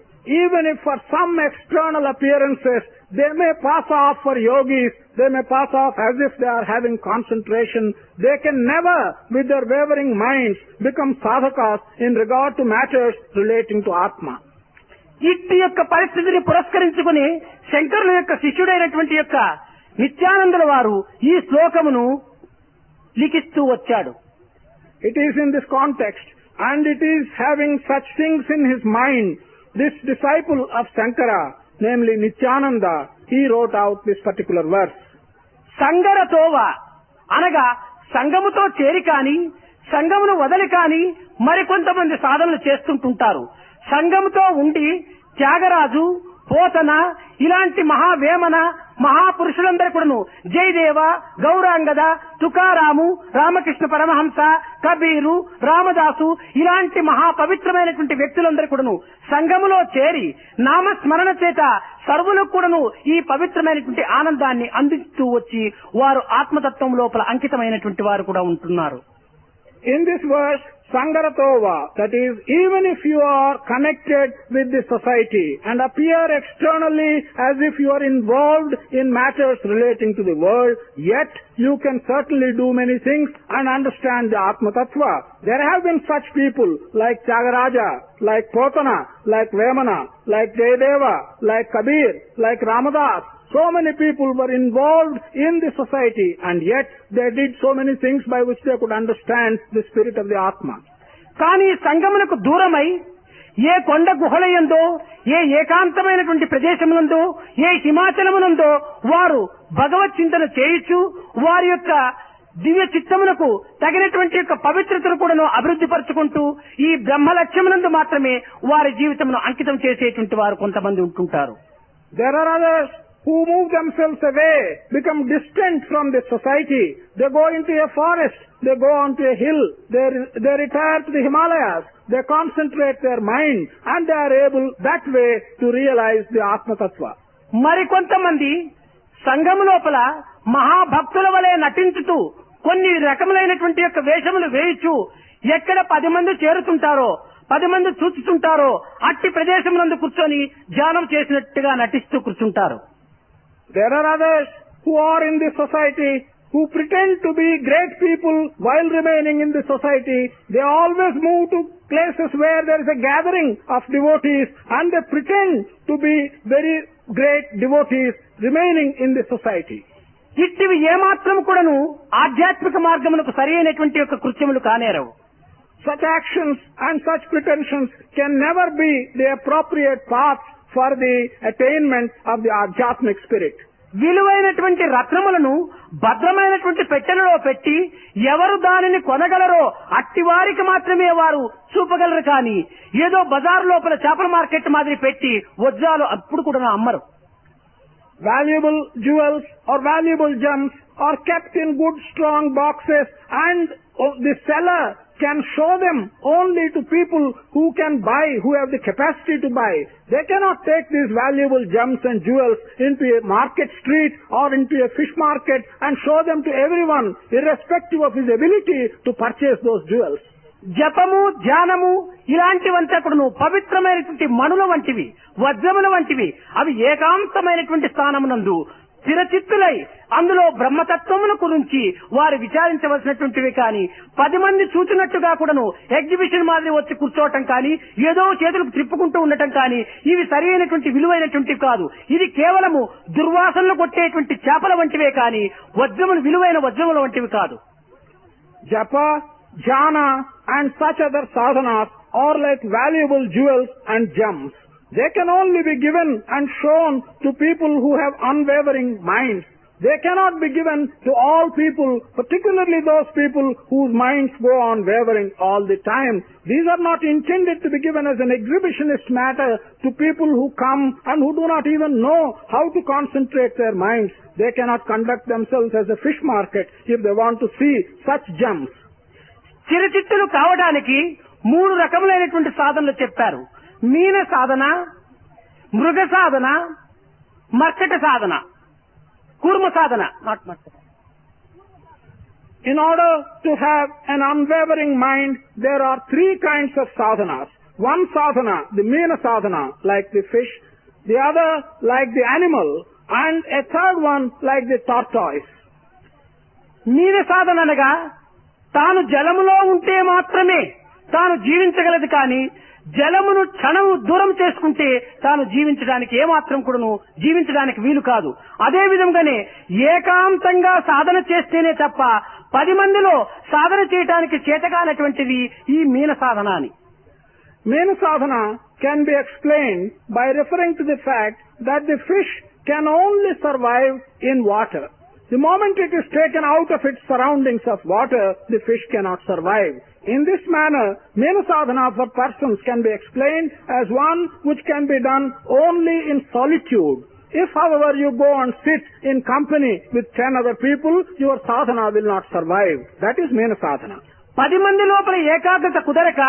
even if for some external appearances they may pass off for yogis, they may pass off as if they are having concentration, they can never, with their wavering minds, become sadhakas in regard to matters relating to Atma. ఇట్టి యొక్క పరిస్థితిని పురస్కరించుకుని శంకరుల యొక్క శిష్యుడైనటువంటి యొక్క నిత్యానందుల వారు ఈ శ్లోకమును లిఖిస్తూ వచ్చాడు. It is in this context, and it is having such things in his mind, this disciple of Shankara, namely Nityananda, he wrote out this particular verse. సంగరతోవ అనగా సంగముతో చేరి కాని, సంగమును వదలి కాని, మరికొంతమంది సాధనలు చేస్తుంటుంటారు. సంఘంతో ఉండి త్యాగరాజు, పోతన ఇలాంటి మహావేమన మహాపురుషులందరూ కూడాను జయదేవ, గౌరాంగద, తుకారాము, రామకృష్ణ పరమహంస, కబీరు, రామదాసు ఇలాంటి మహాపవిత్రమైనటువంటి వ్యక్తులందరూ కూడాను సంఘములో చేరి నామస్మరణ చేత సర్వులకు కూడాను ఈ పవిత్రమైనటువంటి ఆనందాన్ని అందిస్తూ వచ్చి వారు ఆత్మతత్వం లోపల అంకితమైనటువంటి వారు కూడా ఉంటున్నారు. In this verse, Sangaratova, that is, even if you are connected with the society and appear externally as if you are involved in matters relating to the world, yet you can certainly do many things and understand the Atma Tattva. There have been such people like Tyagaraja, like Potana, like Vemana, like Jayadeva, like Kabir, like Ramadas. So many people were involved in the society and yet they did so many things by which they could understand the spirit of the Atma. కానీ సంగమునకు దూరమై ఏ కొండ గుహలయందో, ఏ ఏకాంతమైనటువంటి ప్రదేశమునందో, ఏ హిమాచలమునందో వారు భగవత్ చింతన చేయించు వారి యొక్క దివ్య చిత్తమునకు తగినటువంటి యొక్క పవిత్రతను కూడాను అభివృద్ధి పరుచుకుంటూ ఈ బ్రహ్మ లక్ష్యమునందు మాత్రమే వారి జీవితమును అంకితం చేసేటువంటి వారు కొంతమంది ఉంటుంటారు. There are others who move themselves away, become distant from the society. They go into a forest, they go onto a hill, they retire to the Himalayas, they concentrate their mind and they are able that way to realize the Atma Tattva. మరికొంతమంది సంఘము లోపల మహాభక్తుల వలె నటించుతూ కొన్ని రకములైనటువంటి యొక్క వేషములు వేయచ్చు ఎక్కడ 10 మంది చేరుతుంటారో 10 మంది చూచుతుంటారో అట్టి ప్రదేశమునందు కూర్చొని ధ్యానం చేసినట్టుగా నటిస్తూ కూర్చుంటారు. There are others who are in the society who pretend to be great people while remaining in the society. They always move to places where there is a gathering of devotees and they pretend to be very great devotees remaining in the society. ఇట్టివి ఏమాత్రం కూడాను ఆధ్యాత్మిక మార్గమునకు సరైనటువంటి యొక్క కృత్యములు కానేరవు. Such actions and such pretensions can never be the appropriate path for the attainment of the Adhyatmic spirit. విలువైనటువంటి రత్నములను భద్రమైనటువంటి పెట్టెలలో పెట్టి ఎవరు దానిని కొనగలరో అట్టి వారికి మాత్రమే వారు చూపగలరు కానీ ఏదో బజార్ లోపల చేపల మార్కెట్ మాదిరి పెట్టి వజ్రాలు అప్పుడు కూడా అమ్మరు. Valuable jewels or valuable gems are kept in good strong boxes and the seller can show them only to people who can buy, who have the capacity to buy. They cannot take these valuable gems and jewels into a market street or into a fish market and show them to everyone irrespective of his ability to purchase those jewels. జపము, ధ్యానము ఇలాంటివంతా కూడాను పవిత్రమైనటువంటి మణుల వంటివి, వజ్రముల వంటివి. అవి ఏకాంతమైనటువంటి స్థానమునందు స్థిరచిత్తులై అందులో బ్రహ్మతత్వమును గురించి వారు విచారించవలసినటువంటివి కానీ 10 మంది చూచినట్టుగా కూడాను ఎగ్జిబిషన్ మాదిరి వచ్చి కూర్చోవటం కానీ ఏదో చేతులకు త్రిప్పుకుంటూ ఉండటం కానీ ఇవి సరైనటువంటి విలువైనటువంటివి కాదు. ఇది కేవలము దుర్వాసనలు కొట్టేటువంటి చేపల వంటివే కానీ వజ్రములు విలువైన వజ్రముల వంటివి కాదు. Japa, jhana and such other sadhanas are like valuable jewels and gems. They can only be given and shown to people who have unwavering minds. They cannot be given to all people, particularly those people whose minds go on wavering all the time. These are not intended to be given as an exhibitionist matter to people who come and who do not even know how to concentrate their minds. They cannot conduct themselves as a fish market if they want to see such gems. చిరచిత్తులు కావడానికి 3 రకములైనటువంటి సాధనలు చెప్పారు. మీన సాధన, మృగ సాధన, మర్కట సాధన, కూర్మ సాధన. In order to have an unwavering mind, there are 3 kinds of sadhanas. One sadhana, the meena sadhana, like the fish, the other like the animal, and a third one like the tortoise. మీన సాధన అనగా తాను జలములో ఉంటే మాత్రమే తాను జీవించగలదు కానీ జలమును క్షణము దూరం చేసుకుంటే తాను జీవించడానికి ఏమాత్రం కూడాను జీవించడానికి వీలు కాదు. అదే విధంగానే ఏకాంతంగా సాధన చేస్తేనే తప్ప 10 మందిలో సాధన చేయడానికి చేతకానటువంటిది ఈ మీన సాధన అని. Meena sadhana can be explained by referring to the fact that the fish can only survive in water. The moment it is taken out of its surroundings of water, the fish cannot survive. In this manner, Mena Sadhana for persons can be explained as one which can be done only in solitude. If, however, you go and sit in company with 10 other people, your sadhana will not survive. That is Mena Sadhana. 10 మంది లోపల ఏకాగ్రత కుదరక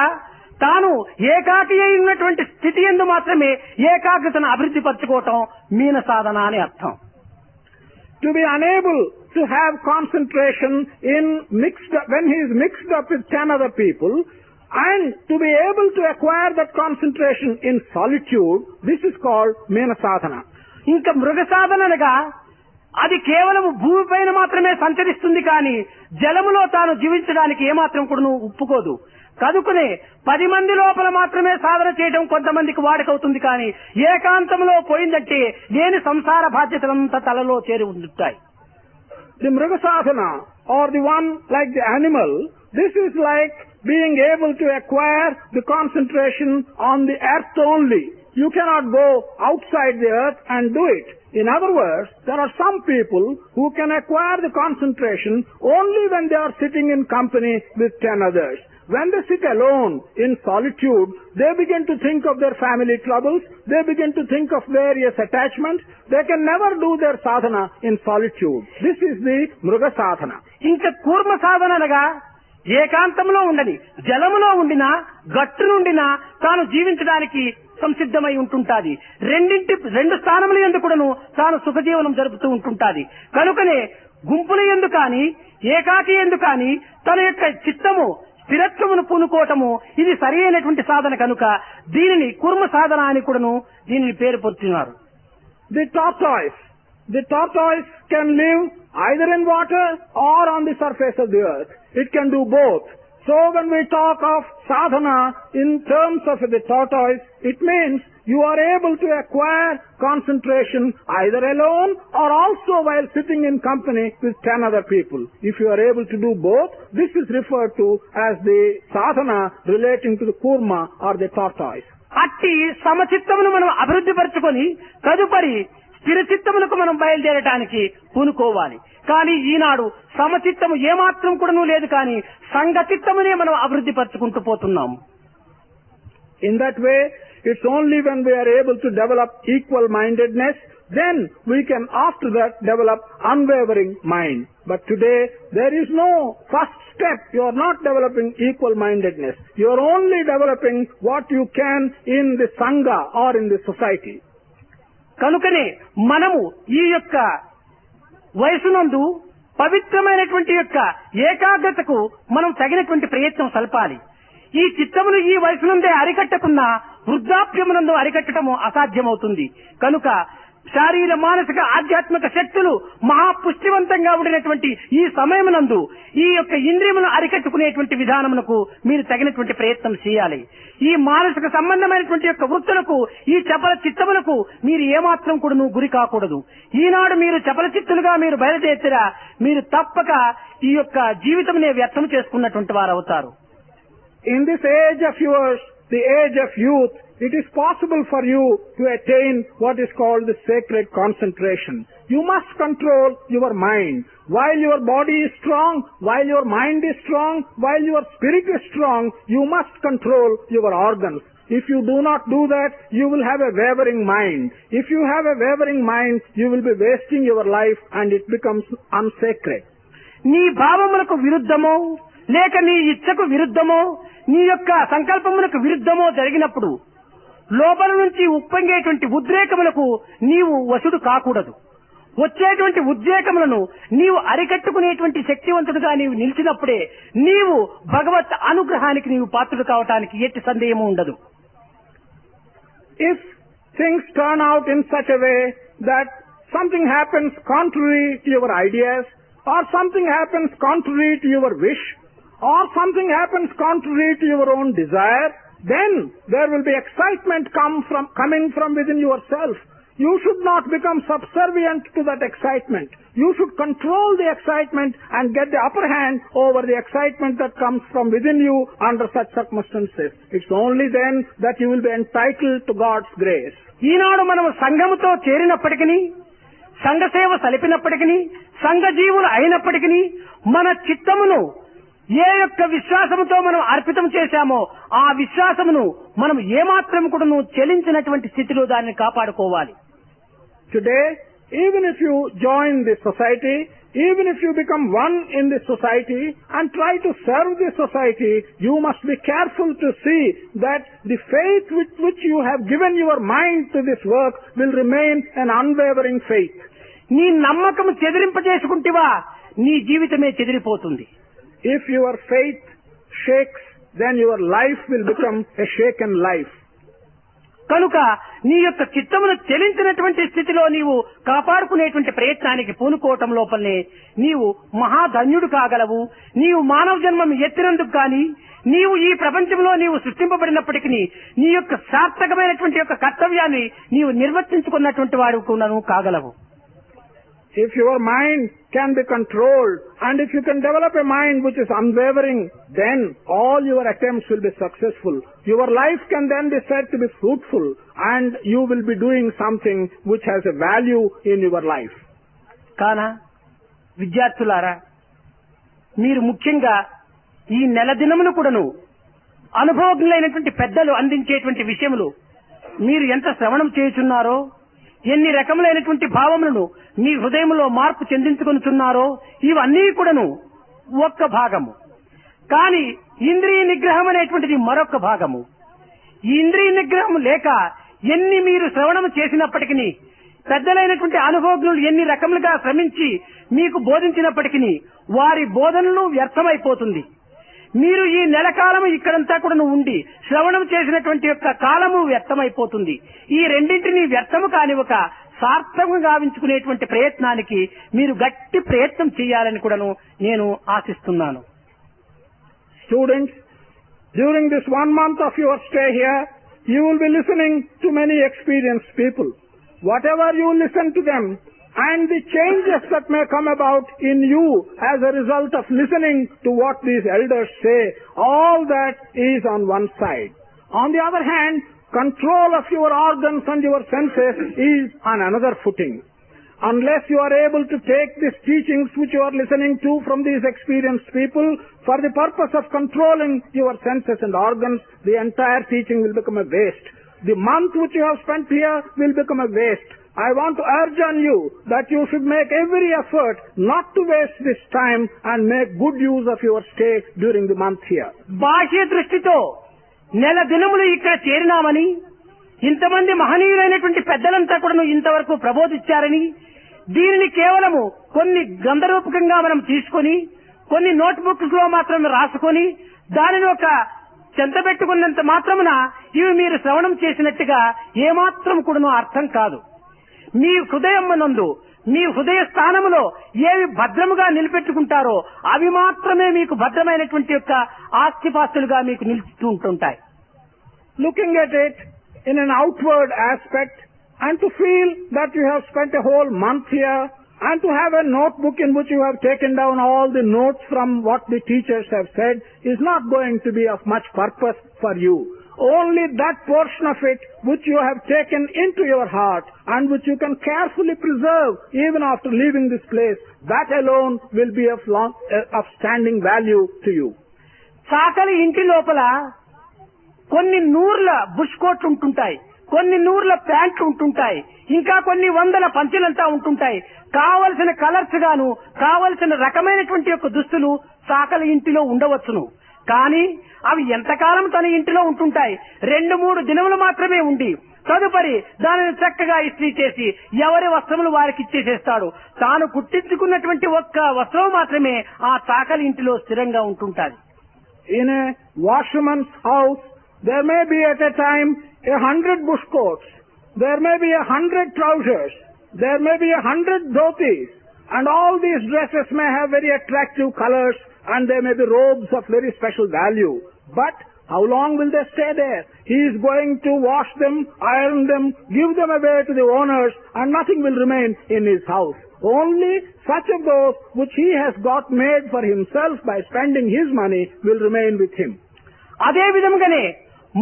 తాను ఏకాకి అయి ఉన్నటువంటి స్థితి యందు మాత్రమే ఏకాగ్రతను అభివృద్ధి పరచుకోవటం మీన సాధన అని అర్థం. To be unable to have concentration when he is mixed up with 10 other people, and to be able to acquire that concentration in solitude, this is called Mena Sadhana. ఇంకా మృగ సాధనగా అది కేవలం భూమిపైన మాత్రమే సంచరిస్తుంది కానీ జలములో తాను జీవించడానికి ఏమాత్రం కూడా ఒప్పుకోదు. కనుకనే 10 మంది లోపల మాత్రమే సాధన చేయడం కొంతమందికి వాడకవుతుంది కానీ ఏకాంతంలో పోయిందంటే లేని సంసార బాధ్యతలంతా తలలో చేరి ఉంటాయి. The mruga sadhana, or the one like the animal, this is like being able to acquire the concentration on the earth only. You cannot go outside the earth and do it. In other words, there are some people who can acquire the concentration only when they are sitting in company with 10 others. When they sit alone in solitude, they begin to think of their family troubles, they begin to think of various attachments. They can never do their sadhana in solitude. This is the mruga sadhana. ఇంకా కూర్మ సాధనగా ఏకాంతంలో ఉండని జలములో ఉండినా గట్టు నుండినా తాను జీవించడానికి సంసిద్ధమై ఉంటుంటాది. రెండు స్థానముల యందు కూడాను తాను సుఖజీవనం జరుపుతూ ఉంటుంటాది. కనుకనే గుంపుల యందు కానీ ఏకాకి యందు కానీ తన యొక్క చిత్తము స్థిరత్వమును పూనుకోవటము ఇది సరి అయినటువంటి సాధన కనుక దీనిని కూర్మ సాధన అని కూడాను దీనిని పేరు పొందుతున్నారు. The tortoise can live either in water or on the surface of the earth. It can do both. So when we talk of sadhana in terms of the tortoise, it means you are able to acquire concentration either alone or also while sitting in company with 10 other people. If you are able to do both, this is referred to as the sadhana relating to the kurma or the tortoise. అట్టి సమచిత్తమును మనం అభివృద్ధి పరచుకొని తదుపరి స్థిర చిత్తములకు మనం బయలుదేరడానికి పూనుకోవాలి. కానీ ఈనాడు సమచిత్తము ఏమాత్రం కూడాను లేదు కానీ సంగచిత్తమునే మనం అభివృద్ధి పరచుకుంటూ పోతున్నాము. In that way, it's only when we are able to develop equal-mindedness, then we can after that develop unwavering mind. But today, there is no first step. You are not developing equal-mindedness. You are only developing what you can in the sangha or in the society. కనుకనే మనము ఈ యొక్క వయసునందు పవిత్రమైనటువంటి యొక్క ఏకాగ్రతకు మనం తగినటువంటి ప్రయత్నం సల్పాలి. ఈ చిత్తమును ఈ వయసునందే అరికట్టకున్నా వృద్ధాప్యమునందు అరికట్టడము అసాధ్యమవుతుంది. కనుక శారీర మానసిక ఆధ్యాత్మిక శక్తులు మహాపుష్టివంతంగా ఉండినటువంటి ఈ సమయమునందు ఈ యొక్క ఇంద్రియములను అరికట్టుకునేటువంటి విధానమునకు మీరు తగినటువంటి ప్రయత్నం చేయాలి. ఈ మానసిక సంబంధమైనటువంటి యొక్క వృత్తులకు ఈ చపల చిత్తములకు మీరు ఏమాత్రం కూడా గురి కాకూడదు. ఈనాడు మీరు చపల చిత్తులుగా మీరు బయలుదేరిరా మీరు తప్పక ఈ యొక్క జీవితమునే వ్యర్థం చేసుకున్నటువంటి వారు అవుతారు. In this age of yours, the age of youth, it is possible for you to attain what is called the sacred concentration. You must control your mind. While your body is strong, while your mind is strong, while your spirit is strong, you must control your organs. If you do not do that, you will have a wavering mind. If you have a wavering mind, you will be wasting your life and it becomes unsacred. నీ భావములకు విరుద్ధమో లేక నీ ఇచ్చకు విరుద్ధమో నీ యొక్క సంకల్పములకు విరుద్ధమో జరిగినప్పుడు లోపల నుంచి ఉప్పొంగేటువంటి ఉద్రేకములకు నీవు వశుడు కాకూడదు. వచ్చేటువంటి ఉద్రేకములను నీవు అరికట్టుకునేటువంటి శక్తివంతుడుగా నీవు నిలిచినప్పుడే నీవు భగవత్ అనుగ్రహానికి నీవు పాత్రుడు కావటానికి ఎట్టి సందేహము ఉండదు. If things turn out in such a way that something happens contrary to your ideas, or something happens contrary to your wish, or something happens contrary to your own desire, then there will be excitement coming from within yourself. You should not become subservient to that excitement. You should control the excitement and get the upper hand over the excitement that comes from within you under such circumstances. It's only then that you will be entitled to God's grace. ఈనాడు మనం సంఘముతో చేరినప్పటికీ సంఘసేవ సలిపినప్పటికీ, సంఘజీవులు అయినప్పటికీ మన చిత్తమును ఏ యొక్క విశ్వాసముతో మనం అర్పితం చేశామో ఆ విశ్వాసమును మనం ఏమాత్రం కూడాను చెలించినటువంటి స్థితిలో దాన్ని కాపాడుకోవాలి. Today, even if you join this society, even if you become one in this society and try to serve this society, you must be careful to see that the faith with which you have given your mind to this work will remain an unwavering faith. నీ నమ్మకం చెదిరింపజేసుకుంటివా నీ జీవితమే చెదిరిపోతుంది. If your faith shakes, then your life will become a shaken life. కనుక నీ యొక్క చిత్తమును చెలించినటువంటి స్థితిలో నీవు కాపాడుకునేటువంటి ప్రయత్నానికి పూనుకోవటం లోపలనే నీవు మహాధన్యుడు కాగలవు. నీవు మానవ జన్మం ఎత్తినందుకు కానీ, నీవు ఈ ప్రపంచంలో నీవు సృష్టింపబడినప్పటికీ నీ యొక్క సార్థకమైనటువంటి యొక్క కర్తవ్యాన్ని నీవు నిర్వర్తించుకున్నటువంటి వాడు కూడాను కాగలవు. If your mind can be controlled and if you can develop a mind which is unwavering, then all your attempts will be successful. Your life can then be said to be fruitful and you will be doing something which has a value in your life. కానా విద్యార్థులారా, మీరు ముఖ్యంగా ఈ నెల దినమును కూడాను అనుభవజ్ఞులైనటువంటి పెద్దలు అందించేటువంటి విషయములు మీరు ఎంత శ్రవణం చేయుచున్నారో, ఎన్ని రకములైనటువంటి భావములను మీ హృదయంలో మార్పు చెందించుకొనుచున్నారో ఇవన్నీ కూడాను ఒక్క భాగము. కానీ ఇంద్రియ నిగ్రహం అనేటువంటిది మరొక భాగము. ఈ ఇంద్రియ నిగ్రహం లేక ఎన్ని మీరు శ్రవణం చేసినప్పటికీ, పెద్దలైనటువంటి అనుభవజ్ఞులు ఎన్ని రకములుగా శ్రమించి మీకు బోధించినప్పటికీ వారి బోధనలు వ్యర్థమైపోతుంది. మీరు ఈ నెల కాలము ఇక్కడంతా కూడా ఉండి శ్రవణం చేసినటువంటి యొక్క కాలము వ్యర్థమైపోతుంది. ఈ రెండింటినీ వ్యర్థము కానివ్వక సార్థకంగా గావించుకునేటువంటి ప్రయత్నానికి మీరు గట్టి ప్రయత్నం చేయాలని కూడాను నేను ఆశిస్తున్నాను. Students, during this 1 month of your stay here, you will be listening to many experienced people. Whatever you listen to them, and the changes that may come about in you as a result of listening to what these elders say, all that is on one side. On the other hand, control of your organs and your senses is on another footing. Unless you are able to take these teachings which you are listening to from these experienced people for the purpose of controlling your senses and organs, the entire teaching will become a waste. The month which you have spent here will become a waste. I want to urge on you that you should make every effort not to waste this time and make good use of your stay during the month here. బాహ్య దృష్టితో నెల దినములు ఇక్కడ చేరినామని, ఇంతమంది మహనీయులైనటువంటి పెద్దలంతా కూడా ఇంతవరకు ప్రబోధించారని, దీనిని కేవలము కొన్ని గంధరూపకంగా మనం తీసుకొని కొన్ని నోట్బుక్స్ లో మాత్రం రాసుకొని దానిని ఒక చెంతబెట్టుకున్నంత మాత్రమున ఇవి మీరు శ్రవణం చేసినట్టుగా ఏమాత్రం కూడా అర్థం కాదు. మీ హృదయమునందు, మీ హృదయ స్థానములో ఏవి భద్రముగా నిలబెట్టుకుంటారో అవి మాత్రమే మీకు భద్రమైనటువంటి యొక్క ఆస్తిపాస్తులుగా మీకు నిలుస్తూ ఉంటుంటాయి. Looking at it in an outward aspect and to feel that you have spent a whole month here and to have a notebook in which you have taken down all the notes from what the teachers have said is not going to be of much purpose for you. Only that portion of it which you have taken into your heart and which you can carefully preserve even after leaving this place, that alone will be of standing value to you. Sakali ఇంటి లోపల కొన్ని నూర్ల bush coat ఉంటుంటాయి, కొన్ని నూర్ల ప్యాంట్లు ఉంటుంటాయి, ఇంకా కొన్ని వందల పంచెలంతా ఉంటుంటాయి. కావలసిన కలర్స్ గాను కావలసిన రకమైనటువంటి యొక్క దుస్తులు సాకలి ఇంటిలో ఉండవచ్చును. కానీ అవి ఎంతకాలం తన ఇంటిలో ఉంటుంటాయి? 2-3 దినములు మాత్రమే ఉండి తదుపరి దానిని చక్కగా ఇస్త్రీ చేసి ఎవరి వస్త్రములు వారికి ఇచ్చేసేస్తాడు. తాను కుట్టించుకున్నటువంటి ఒక్క వస్త్రం మాత్రమే ఆ సాకలి ఇంటిలో స్థిరంగా ఉంటుంటాది. In a washerman's house, there may be at a time 100 bush coats, there may be 100 trousers, there may be 100 dhotis, and all these dresses may have very attractive colors and they may be robes of very special value. But how long will they stay there? He is going to wash them, iron them, give them away to the owners, and nothing will remain in his house. Only such of those which he has got made for himself by spending his money will remain with him. అదే విధంగానే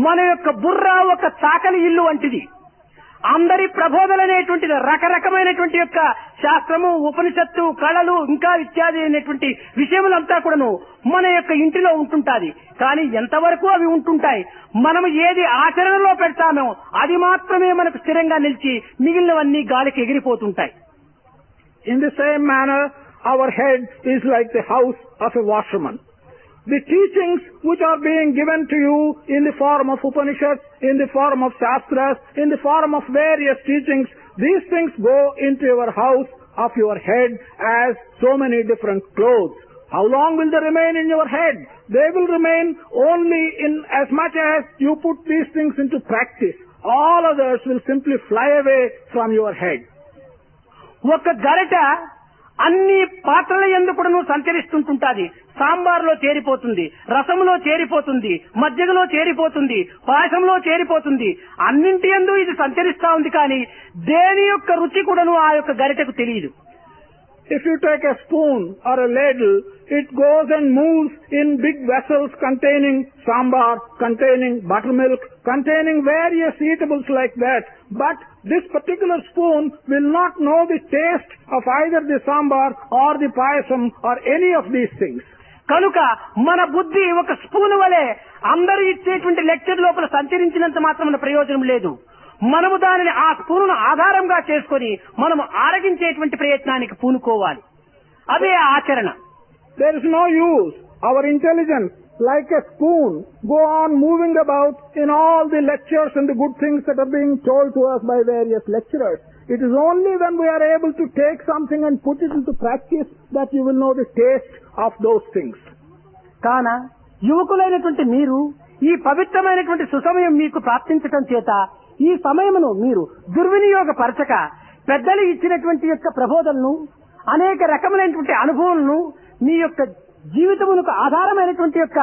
మన యొక్క బుర్ర ఒక చాకలి ఇల్లు వంటిది. అందరి ప్రబోధననేటువంటిది రకరకమైనటువంటి యొక్క శాస్త్రము, ఉపనిషత్తు, కళలు, ఇంకా ఇత్యాది అయినటువంటి విషయములంతా కూడాను మన యొక్క ఇంటిలో ఉంటుంటాది. కానీ ఎంతవరకు అవి ఉంటుంటాయి, మనము ఏది ఆచరణలో పెడతామో అది మాత్రమే మనకు స్థిరంగా నిలిచి మిగిలినవన్నీ గాలికి ఎగిరిపోతుంటాయి. In the same manner, our head is like the house of a washerman. The teachings which are being given to you in the form of Upanishads, in the form of Shastras, in the form of various teachings, these things go into your house of your head as so many different clothes. How long will they remain in your head? They will remain only in as much as you put these things into practice. All others will simply fly away from your head. ఒక గరిట అన్ని పాత్రల యందు కూడాను సంచరిస్తుంటుంటాది. సాంబార్లో చేరిపోతుంది, రసంలో చేరిపోతుంది, మజ్జిగలో చేరిపోతుంది, పాయసంలో చేరిపోతుంది. అన్నింటి యందు ఇది సంచరిస్తా ఉంది. కానీ దేని యొక్క రుచి కూడాను ఆ యొక్క గరిటకు తెలియదు. If you take a spoon or a ladle, it goes and moves in big vessels containing sambar, containing buttermilk, containing various eatables like that. But this particular spoon will not know the taste of either the sambar or the payasam or any of these things. కనుక మన బుద్ధి ఒక spoon వలె అందరూ ఇచ్చేటువంటి lecture లోపల సంచరించినంత మాత్రం ప్రయోజనం లేదు. మనము దానిని ఆ స్పూనును ఆధారంగా చేసుకొని మనము ఆరగించేటువంటి ప్రయత్నానికి పూనుకోవాలి. అదే ఆచరణ. There is no use. Our intelligence, like a spoon, go on moving about in all the lectures and the good things that are being told to us by various lecturers. It is only when we are able to take something and put it into practice that you will know the taste of those things. కాన యువకులైనటువంటి మీరు ఈ పవిత్రమైనటువంటి సుసమయం మీకు ప్రాప్తించటం చేత ఈ సమయమును మీరు దుర్వినియోగపరచక పెద్దలు ఇచ్చినటువంటి యొక్క ప్రబోధనను, అనేక రకములైనటువంటి అనుభవాలను మీ యొక్క జీవితమునకు ఆధారమైనటువంటి యొక్క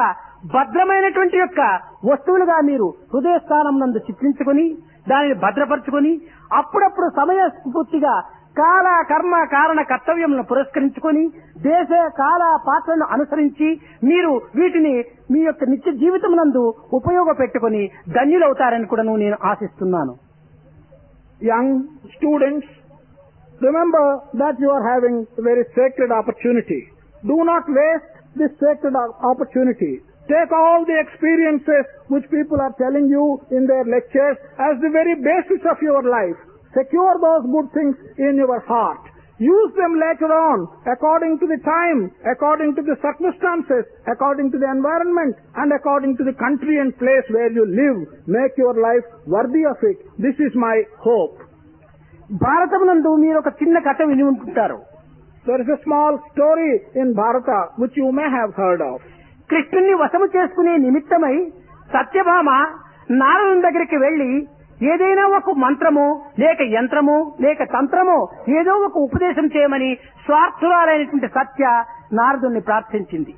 భద్రమైనటువంటి యొక్క వస్తువులుగా మీరు హృదయస్థానం నందు చిత్రించుకొని దానిని భద్రపరచుకొని అప్పుడప్పుడు సమయ స్ఫూర్తిగా కాల కర్మ కారణ కర్తవ్యములను పురస్కరించుకొని దేశ కాల పాత్రలను అనుసరించి మీరు వీటిని మీ యొక్క నిత్య జీవితమునందు ఉపయోగపెట్టుకొని ధన్యులవుతారని కూడా నేను ఆశిస్తున్నాను. Young students, remember that you are having a very sacred opportunity. Do not waste this sacred opportunity. Take all the experiences which people are telling you in their lectures as the very basis of your life. Secure those good things in your heart. Use them later on according to the time, according to the circumstances, according to the environment, and according to the country and place where you live. Make your life worthy of it. This is my hope. భారతమునందు మీరు ఒక చిన్న కథ విని ఉంటుంటారు. There is a small story in Bharata which you may have heard of. కృష్ణుని వశము చేసుకునే నిమిత్తమై సత్యభామ నారదుని దగ్గరికి వెళ్లి ఏదైనా ఒక మంత్రము లేక యంత్రము లేక తంత్రము ఏదో ఒక ఉపదేశం చేయమని స్వార్థురాలైనటువంటి సత్య నారదుని ప్రార్థించింది.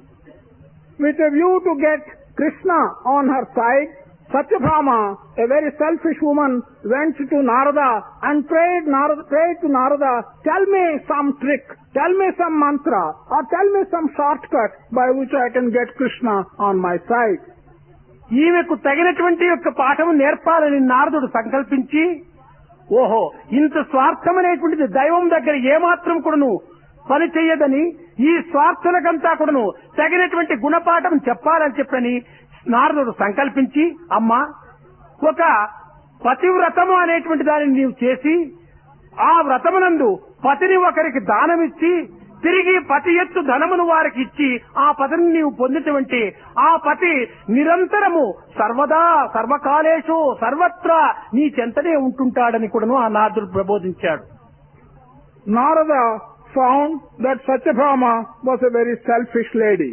With a view to get Krishna on her side, Satyabhama, a very selfish woman, went to Narada and prayed to Narada, tell me some trick, tell me some mantra, or tell me some shortcut by which I can get Krishna on my side. ఈమెకు తగినటువంటి యొక్క పాఠము నేర్పాలని నారదుడు సంకల్పించి, ఓహో ఇంత స్వార్థమనేటువంటిది దైవం దగ్గర ఏమాత్రం కూడాను పని చెయ్యదని, ఈ స్వార్థులకంతా కూడాను తగినటువంటి గుణపాఠం చెప్పాలని చెప్పని నారదుడు సంకల్పించి, అమ్మా ఒక పతివ్రతము అనేటువంటి దానిని నీవు చేసి ఆ వ్రతమునందు పతిని ఒకరికి దానమిచ్చి తిరిగి పతి ఎత్తు ధనమును వారికి ఇచ్చి ఆ పతిని నీవు పొందినటువంటి ఆ పతి నిరంతరము సర్వదా సర్వకాలేషు సర్వత్రా నీ చెంతనే ఉంటుంటాడని కూడాను ఆ నారదుడు ప్రబోధించాడు. Narada found that Satyabhama was a very selfish lady,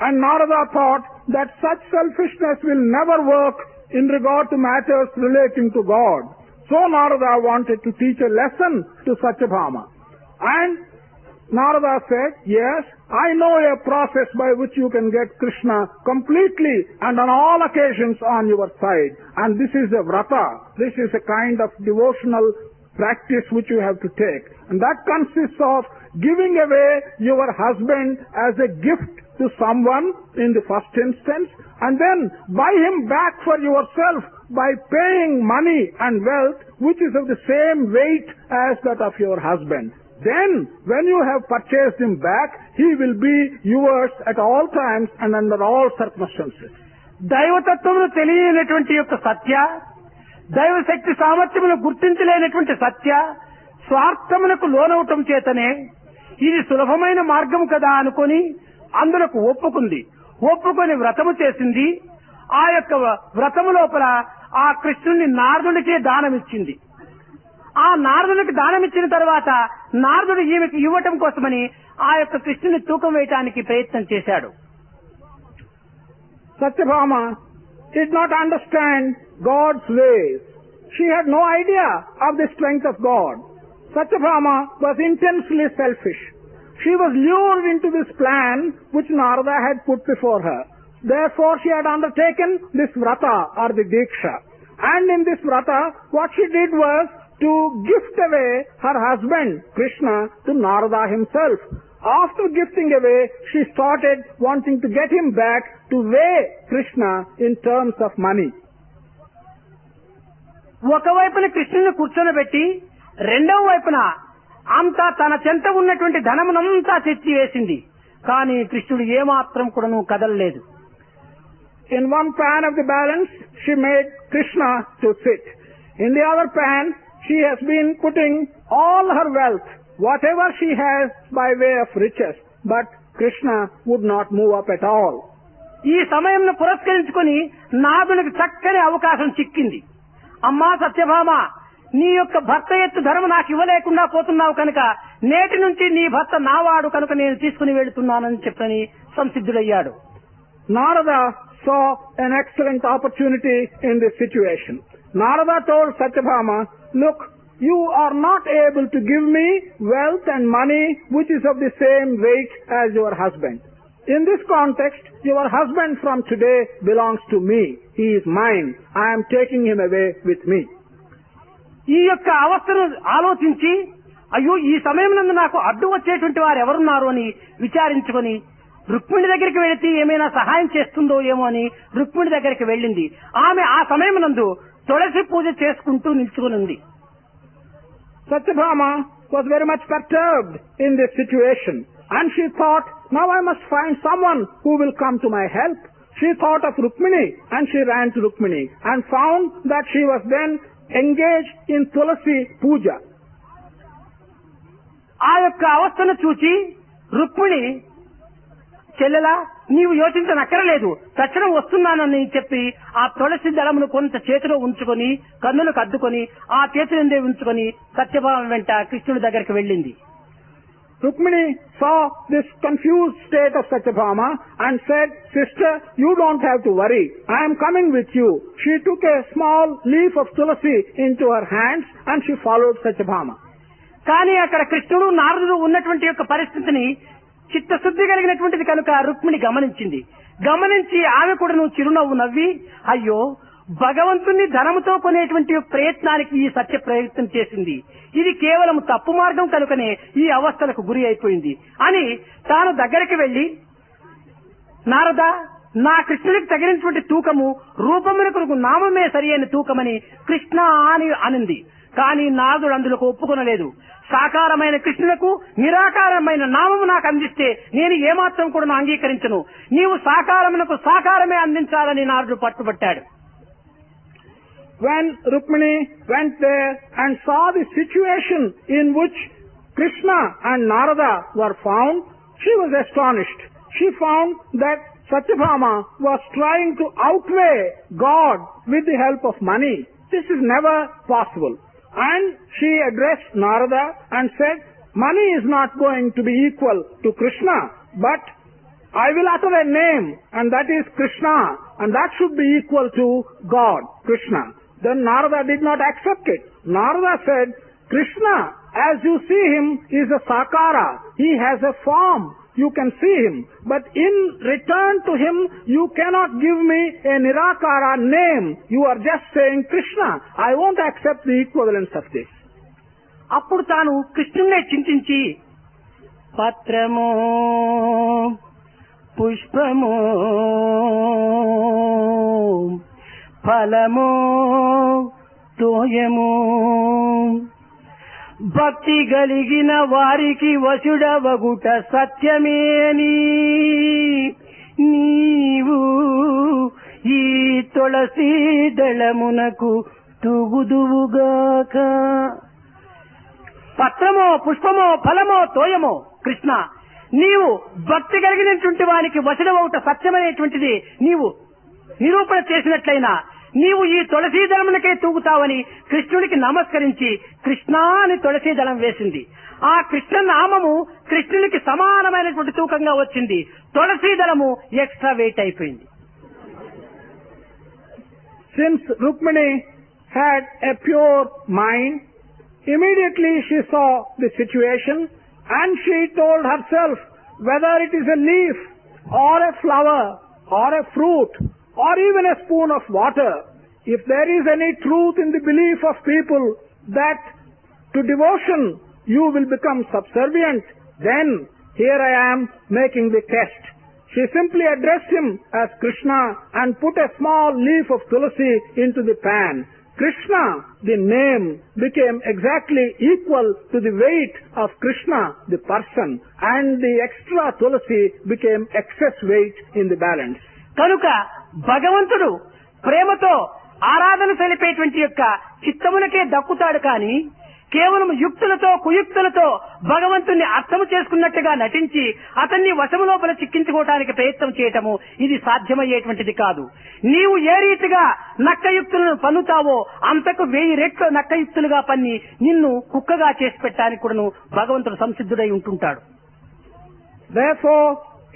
and Narada thought that such selfishness will never work in regard to matters relating to God. So Narada wanted to teach a lesson to Satyabhama, and Narada said, yes, I know a process by which you can get Krishna completely and on all occasions on your side. And this is a vrata. This is a kind of devotional practice which you have to take. And that consists of giving away your husband as a gift to someone in the first instance, and then buy him back for yourself by paying money and wealth which is of the same weight as that of your husband. Then, when you have purchased him back, he will be yours at all times and under all circumstances. దైవతత్వమును తెలియనటువంటి యొక్క సత్య, దైవశక్తి సామర్థ్యమును గుర్తించలేనటువంటి సత్య, స్వార్థమునకు లోనవటం చేతనే ఇది సులభమైన మార్గం కదా అనుకొని అందులకు ఒప్పుకొని వ్రతము చేసింది. ఆ యొక్క వ్రతము లోపల ఆ కృష్ణుని నారదుడికే దానమిచ్చింది. ఆ నారదునికి దానమిచ్చిన తర్వాత నారదుడు ఈమెకు ఇవ్వటం కోసమని ఆ యొక్క కృష్ణుని తూకం వేయటానికి ప్రయత్నం చేశాడు. Satyabhama did not understand God's ways. She had no idea of the strength of God. Satyabhama was intensely selfish. She was lured into this plan which Narada had put before her. Therefore she had undertaken this vrata or the diksha. And in this vrata, what she did was to gift away her husband Krishna to Narada himself. After gifting away, she started wanting to get him back to weigh Krishna in terms of money. ఒకవైపున కృష్ణుని కూర్చొనబెట్టి రెండవ వైపున అంతా తన చెంత ఉన్నటువంటి ధనమునంతా తెచ్చి వేసింది. కానీ కృష్ణుడు ఏమాత్రం కూడాను కదలలేదు. In one pan of the balance, she made Krishna to sit. In the other pan, she has been putting all her wealth, whatever she has by way of riches, but Krishna would not move up at all. ఈ సమయంలో పురస్కరించుకొని నాదునికి చక్కని అవకాశం చిక్కింది. అమ్మా సత్యభామ, నీ యొక్క భర్త ఎత్తు ధర్మ నాకు ఇవ్వలేకుండా పోతున్నావు కనుక నేటి నుంచి నీ భర్త నావాడు కనుక నేను తీసుకుని వెళుతున్నానని చెప్పని సంసిద్ధుడయ్యాడు. Narada saw an excellent opportunity in this situation. Narada told Satyabhama, look, you are not able to give me wealth and money which is of the same weight as your husband. In this context, your husband from today belongs to me. He is mine. I am taking him away with me. ఈ యొక్క అవస్థను ఆలోచించి అయ్యో ఈ సమయంలో నాకు అడ్డు వచ్చేటువంటి వారు ఎవరున్నారు అని విచారించుకొని రుక్మిణి దగ్గరికి వెళితే ఏమైనా సహాయం చేస్తుందో ఏమో అని రుక్మిణి దగ్గరికి వెళ్ళింది. ఆమె ఆ సమయమునందు తులసి పూజ చేసుకుంటూ నిల్చుకుని ఉంది. Satyabhama was very much perturbed in this situation, and she thought, now I must find someone who will come to my help. She thought of Rukmini, and she ran to Rukmini and found that she was then engaged in Tulasi Puja. ఆ యొక్క అవస్థను చూసి రుక్మిణి, చెల్లెలా నీవు యోచించనక్కరలేదు, తక్షణం వస్తున్నానని చెప్పి ఆ తులసి దళమును కొంత చేతిలో ఉంచుకొని కన్నులకు అద్దుకొని ఆ చేతిని ఉంచుకొని సత్యభామ వెంట కృష్ణుడి దగ్గరికి వెళ్ళింది. Rukmini saw this confused state of Satyabhama and said, sister, you don't have to worry. I am coming with you. She took a small leaf of tulasi into her hands and she followed Satyabhama. కానీ అక్కడ కృష్ణుడు నారదుడు ఉన్నటువంటి యొక్క పరిస్థితిని చిత్తశుద్ధి కలిగినటువంటిది కనుక రుక్మిణి గమనించి ఆమె కూడా చిరునవ్వు నవ్వి, అయ్యో భగవంతుని ధనముతో కొనేటువంటి ప్రయత్నానికి ఈ సత్య ప్రయత్నం చేసింది, ఇది కేవలం తప్పు మార్గం కనుకనే ఈ అవస్థలకు గురి అయిపోయింది అని తాను దగ్గరికి వెళ్లి, నారద, నా కృష్ణుడికి తగినటువంటి తూకము రూపమునకు నామమే సరి అయిన తూకమని కృష్ణ అని అనింది. కానీ నారదుడు అందులో ఒప్పుకొనలేదు. సాకారమైన కృష్ణులకు నిరాకారమైన నామము నాకు అందిస్తే నేను ఏమాత్రం కూడా అంగీకరించను, నీవు సాకారమునకు సాకారమే అందించాలని నారదుడు పట్టుబట్టాడు. When Rukmini went there and saw the situation in which Krishna and Narada were found, she was astonished. She found that Satyabhama was trying to outweigh God with the help of money. This is never possible. And she addressed Narada and said, money is not going to be equal to Krishna, but I will utter a name, and that is Krishna, and that should be equal to God, Krishna. Then Narada did not accept it. Narada said, Krishna, as you see him, is a sakara. He has a form. You can see him. But in return to him, you cannot give me a nirakara name. You are just saying Krishna. I won't accept the equivalence of this. అప్పుడు తాను కృష్ణునే చింతించి పత్రమో పుష్పమో ఫలమో తోయమో భక్తి కలిగిన వారికి వశుడవగుట సత్యమేని నీవు ఈ తులసి దళమునకు తూగుదువుగాక. పత్రమో పుష్పమో ఫలమో తోయమో కృష్ణ, నీవు భక్తి కలిగినటువంటి వానికి వశుడవగుట సత్యమనేటువంటిది నీవు నిరూపణ చేసినట్లయినా నీవు ఈ తులసీదళమునకే తూగుతావని కృష్ణుడికి నమస్కరించి కృష్ణ అని తులసీదళం వేసింది. ఆ కృష్ణ నామము కృష్ణునికి సమానమైనటువంటి తూకంగా వచ్చింది. తులసీదళము ఎక్స్ట్రా వెయిట్ అయిపోయింది. Since Rukmini had a pure mind, immediately she saw the situation and she told herself, whether it is a leaf or a flower or a fruit or even a spoon of water, if there is any truth in the belief of people that to devotion you will become subservient, then here I am making the test. She simply addressed him as Krishna and put a small leaf of tulsi into the pan. Krishna, the name, became exactly equal to the weight of Krishna, the person, and the extra tulsi became excess weight in the balance. కనుక భగవంతుడు ప్రేమతో ఆరాధన తెలిపేటువంటి యొక్క చిత్తమునకే దక్కుతాడు కానీ కేవలం యుక్తులతో కుయుక్తులతో భగవంతుణ్ణి అర్థం చేసుకున్నట్టుగా నటించి అతన్ని వశము లోపల చిక్కించుకోవడానికి ప్రయత్నం చేయటము ఇది సాధ్యమయ్యేటువంటిది కాదు. నీవు ఏ రీతిగా నక్కయుక్తులను పన్నుతావో అంతకు 1000 రెట్లు నక్కయుక్తులుగా పన్ని నిన్ను కుక్కగా చేసి పెట్టడానికి కూడాను భగవంతుడు సంసిద్ధుడై ఉంటుంటాడు. Therefore,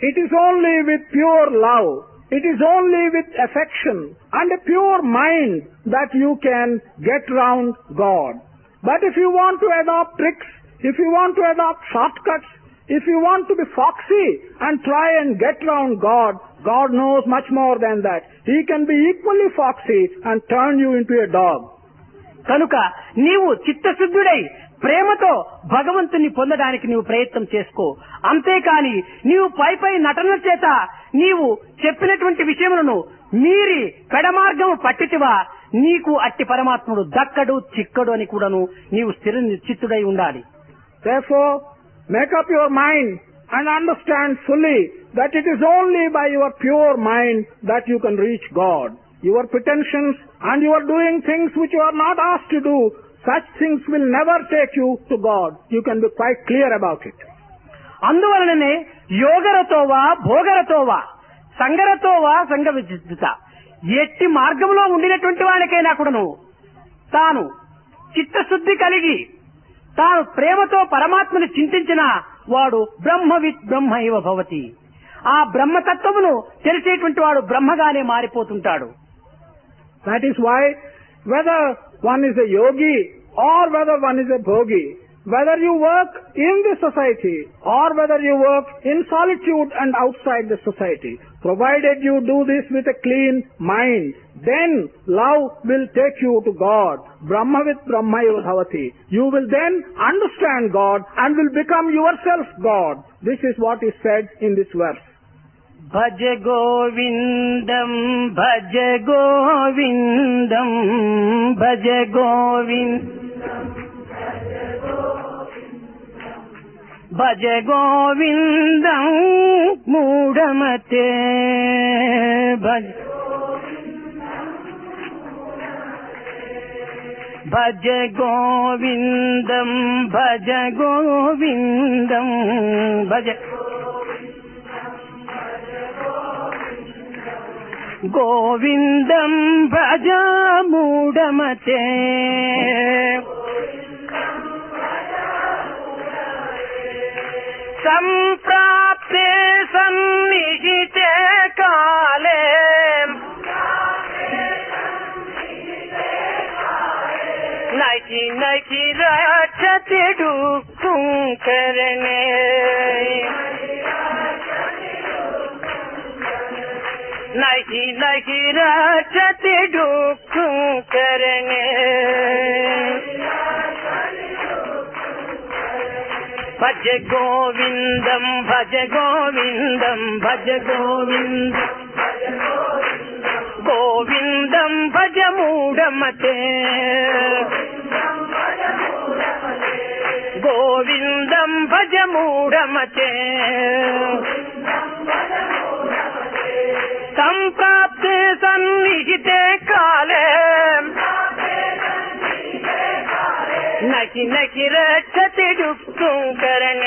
it is only with pure love, it is only with affection and a pure mind that you can get round God. But if you want to adopt tricks, if you want to adopt shortcuts, if you want to be foxy and try and get round God, God knows much more than that. He can be equally foxy and turn you into a dog. కనుక నీవు చిత్తశుద్ధుడై ప్రేమతో భగవంతుని పొందడానికి నీవు ప్రయత్నం చేసుకో. అంతేకాని నీవు పై నటనల చేత నీవు చెప్పినటువంటి విషయములను మీరి పెడమార్గము పట్టితివా, నీకు అట్టి పరమాత్ముడు దక్కడు చిక్కడు అని కూడాను నీవు స్థిర నిశ్చిత్తుడై ఉండాలి. Therefore, make up your mind and understand fully that it is only by your pure mind that you can reach God. Your pretensions and you are doing things which you are not asked to do, such things will never take you to God. You can be quite clear about it. అందువలననే యోగరతోవా భోగరతోవా సంగరతోవా సంగ విజిత ఎట్టి మార్గంలో ఉండినటువంటి వాడికైనా కూడాను తాను చిత్తశుద్ధి కలిగి తాను ప్రేమతో పరమాత్మని చింతించిన వాడు బ్రహ్మవిత్ బ్రహ్మ ఇవ భవతి. ఆ బ్రహ్మతత్వమును తెలిసేటువంటి వాడు బ్రహ్మగానే మారిపోతుంటాడు. That is why whether one is a yogi or whether one is a bhogi, whether you work in the society or whether you work in solitude and outside the society, provided you do this with a clean mind, then love will take you to God. Brahmavit Brahmaiva Bhavati. You will then understand God and will become yourself God. This is what is said in this verse. భజ గోవిందం భజ గోవిందం భజ గోవిందం భజ గోవిందం మూఢమతే భజ గోవిందం భజ గోవిందం భజ గోవిందం భజ మూఢమతే సంప్రాప్తే సన్నిహితే కాలే Nike Nike రక్షతే దుఃఖం కరణే Nike Nike రక్షతే దుఃఖం కరణే భజ గోవిందం భజ గోవిందం భజ గోవిందం గోవిందం భజ మూఢమతే గోవిందం భజ మూఢమతే సంప్రాప్తే సన్నిహితే కాలే నకి నకి రక్షతి దుఃఖకరణ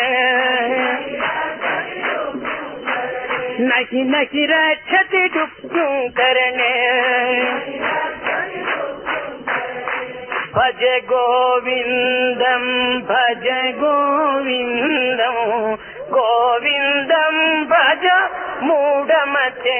నకి నకి రక్షతి దుఃఖకరణ భజ గోవిందం భజ గోవిందం గోవిందం భజ మూఢమతే